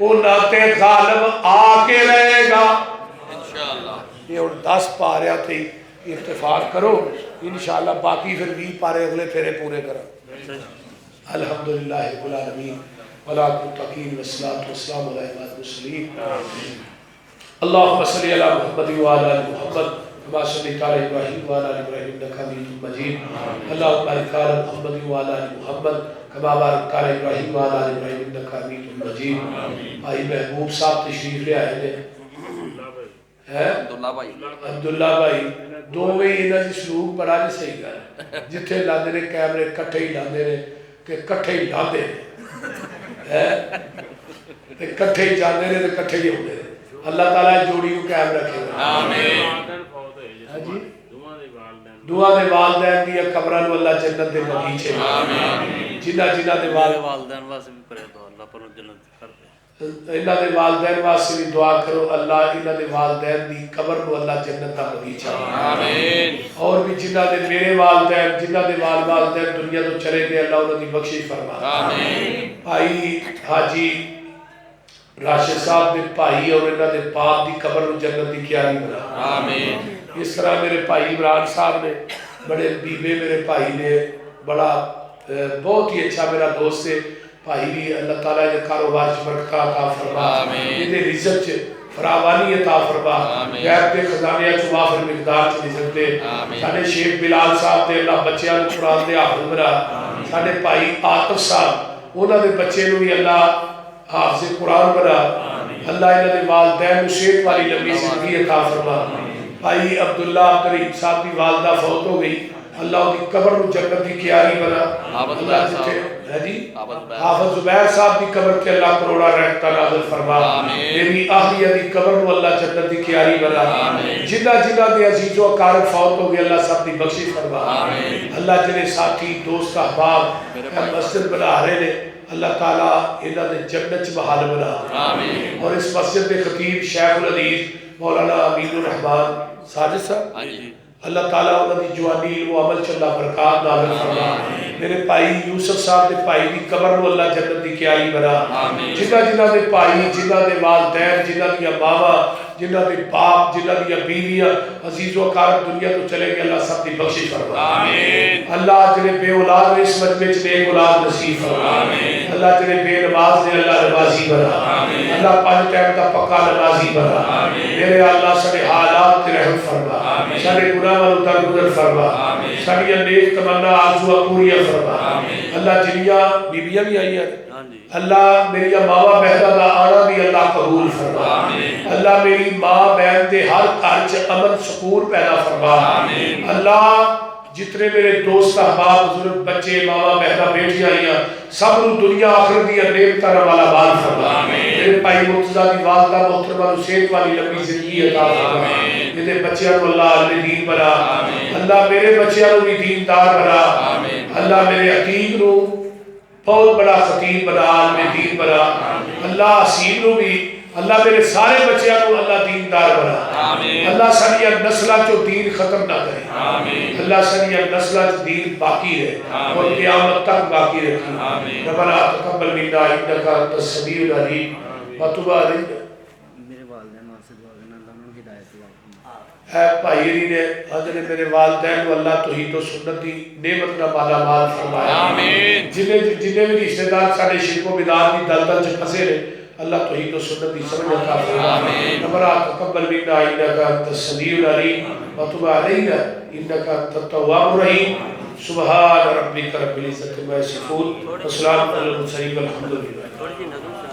انہاں تے غالب آ کے رہے گا انشاءاللہ. یہ اور 10 پارے تھے اتفاق کرو انشاءاللہ، باقی پھر 20 پارے اگلے پھیرے پورے کرو. الحمدللہ رب العالمین والعاقبۃ للمتقین والصلاۃ والسلام علی عباد المرسلین. اللهم صل علی محمد وعلی آل محمد كما صليت على ابراہیم وعلى آل ابراہیم انك حمید مجید. اللهم بارک علی محمد وعلى آل محمد كما بارکت علی ابراہیم وعلى آل ابراہیم انك حمید مجید. بھائی محبوب صاحب تشریف لے آئے نے عبداللہ بھائی دوویں انہاں دی سلوک بڑا نہیں صحیح گل. جتھے لاندے نے کیمرے کٹھے ہی لاندے نے کہ کٹھے ہی لاندے تے کٹھے ہی جاندے نے تے کٹھے ہی ہوندے نے. اللہ تعالیٰ جوڑی کو قائم رکھے گا. آمین. دعا دے والدین دی قبراں نو اللہ جنت دے بغیچے آمین. جنہ دے والدین واسطے بھی پڑھے تو اللہ پر جنت کر دے. انہاں دے والدین واسطے بھی دعا کرو اللہ انہاں دے والدین دی قبر کو اللہ جنت دا بغیچہ آمین. اور بھی جنہ دے میرے والدین جنہ دے والدین دنیا تو چلے گئے اللہ انہاں دی بخشش فرما آمین. بھائی حاجی راشد صاحب دے بھائی اور انہاں دے باپ دی قبر کو جنت دی کیاری بنا آمین. اس طرح میرے بھائی عمران صاحب نے بڑے بیبے میرے بھائی نے بڑا بہت ہی اچھا میرا دوست ہے بھائی بھی. اللہ تعالیٰ نے کاروبار چ برکت عطا فرما یہ رزق چ فراوانی عطا فرما غیب کے خزانے چ وافر مقدار چ رزق دے. ساڈے شیخ بلال صاحب دے اللہ بچیاں نوں قرآن دے حافظ بنا. ساڈے بھائی عاطف صاحب انہاں دے بچے نوں بھی اللہ حافظ قرآن بنا. اللہ انہاں دے والدین نوں صحت والی لمبی زندگی عطا فرما. بھائی عبداللہ عبدالرحیم صاحب کی والدہ فوت ہو گئی اللہ کی قبر کو جنت کی کیاری بنا. اللہ جتھے جی حافظ زبیر صاحب کی قبر کے اللہ کروڑا رحمت نازل فرما. میری اہلیہ کی قبر کو اللہ جنت کی کیاری بنا. جنہ دے عزیز و اقارب فوت ہو گئے اللہ سب کی بخشش فرما. اللہ جنے ساتھی دوست احباب مسجد بنا رہے نے اللہ تعالیٰ انہاں دے جنت چ بحال بنا. اور اس مسجد کے خطیب شیخ الحدیث مولانا امین الرحمان ساجد صاحب اللہ تعالیٰ انہوں دی جوانی و عمل چ اللہ برکات نازل فرما. میرے بھائی یوسف صاحب دے بھائی دی قبر نو اللہ جنت دی کیاری بنا. جنہ دے بھائی جنہ دے والدین جنہ دی ماواں جنہ دے باپ جنہ دی بیویاں عزیز و اقارب دنیا تو چلے گئے اللہ سب دی بخشش فرما. اللہ جنہیں بے اولاد نے اس مجمع چ نیک اولاد نصیب فرما. اللہ جنہیں بے نماز نے اللہ نمازی بنا. اللہ 5 ٹائم دا پکا نمازی بنا. میرے اللہ سارے حالات تے رحم فرما. سارے گناہاں نوں درگزر فرما. ساری نیک تمنا آرزو پوری فرما. اللہ جنیاں بیویاں بھی آئی ہیں اللہ میری ماوا بہنہ دا آنا بھی اللہ قبول فرما. اللہ میری ماں بہن دے ہر گھر چ امن سکون پیدا فرما. اللہ جتنے میرے دوست احباب بزرگ بچے ماما بہنہ بیٹیاں آئیاں سب نو دنیا آخرت دی نعمتاں والا بال فرما. میرے بھائی مرتضیٰ دی والدہ محترمہ نو صحت والی لمبی زندگی عطا فرما. میرے بچیاں نو اللہ علیہ دین بنا. اللہ میرے بچیاں نو بھی دیندار بنا. اللہ میرے عتیق نو بہت بڑا خطیب بنا عالم دین بنا. اللہ حسین نو بھی اللہ میرے سارے بچیاں نو اللہ دیندار بنا. اللہ سانیاں نسلاں چو دین ختم نہ کرے. اللہ سانیاں نسلاں چو دین باقی رہے اور قیامت تک باقی رکھی. ربنا تقبل منا انک انت السمیع العلیم وتب علینا. میرے والدین واسطے دعا کرنا اللہ انہوں کی ہدایت عطا. اے بھائی علی نے حضرت میرے والدین کو اللہ توحید و سنت دی نعمت نہ مالا مال فرمایا. آمین. جنہیں بھی رشتہ دار سارے شرک و بدعت دی دلدل چ پھسے نے اللہ توحید و سنت دی سمجھ عطا فرما. ربنا تقبل منا انک انت السمیع العلیم وتب علینا انک انت التواب الرحیم. سبحان ربک رب العزت عما یصفون وسلام علی المرسلین والحمد للہ.